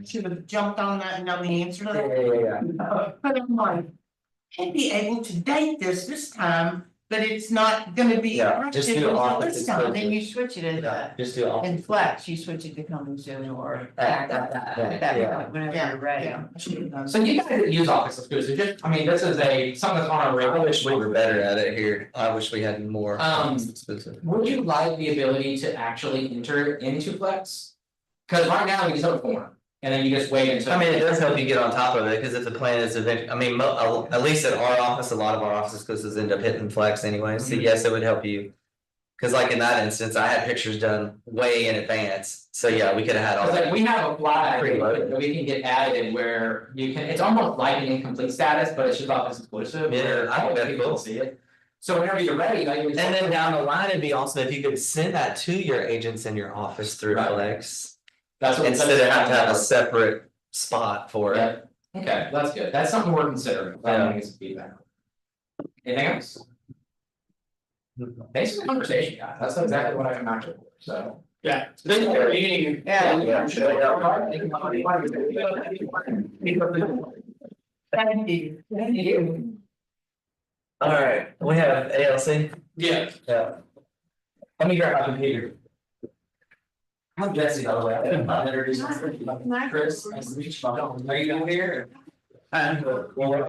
should have jumped on that and known the answer to that. Yeah. But I'm like, I'd be able to date this time, but it's not gonna be. Yeah, just do an office this time. Then exclusive. you switch it in Just do all. in flex, you switch it to coming soon or At back up that at that yeah. point, whenever Yeah, you're ready. yeah, I should have done. So you guys didn't use office exclusive, just, I mean, this is something that's on our radar. I wish we were better at it here, I wish we had more. Exclusive. Would you like the ability to actually enter into Flex? Cause right now we just have a form, and then you just wait until. I mean, it does help you get on top of it, because if the plan is I mean, at least at our office, a lot of our office exclusives end up hitting flex anyway, so yes, it would help you. Cause like in that instance, I had pictures done way in advance, so yeah, we could have had all Cause like that. we have a flag Pretty loaded. that we can get added where you can, it's almost like an incomplete status, but it's just office exclusive. Yeah, where I think that'd be people cool. can see it. So whenever you're ready, like. And then down the line, it'd be awesome if you could send that to your agents in your office through Right. Flex. That's what. Instead of having to have a separate spot for it. Yeah, okay, that's good, that's something we're considering, I'm getting some feedback. Anything else? Thanks for the conversation, guys, that's exactly what I come out here for, so. Yeah, thank you for meeting. Yeah. Thank you. Thank you. Alright, we have ALC. Yeah. Yeah. Let me grab my computer. I'm Jesse, by the way. I didn't introduce myself. Chris, nice to meet you. Are you down here?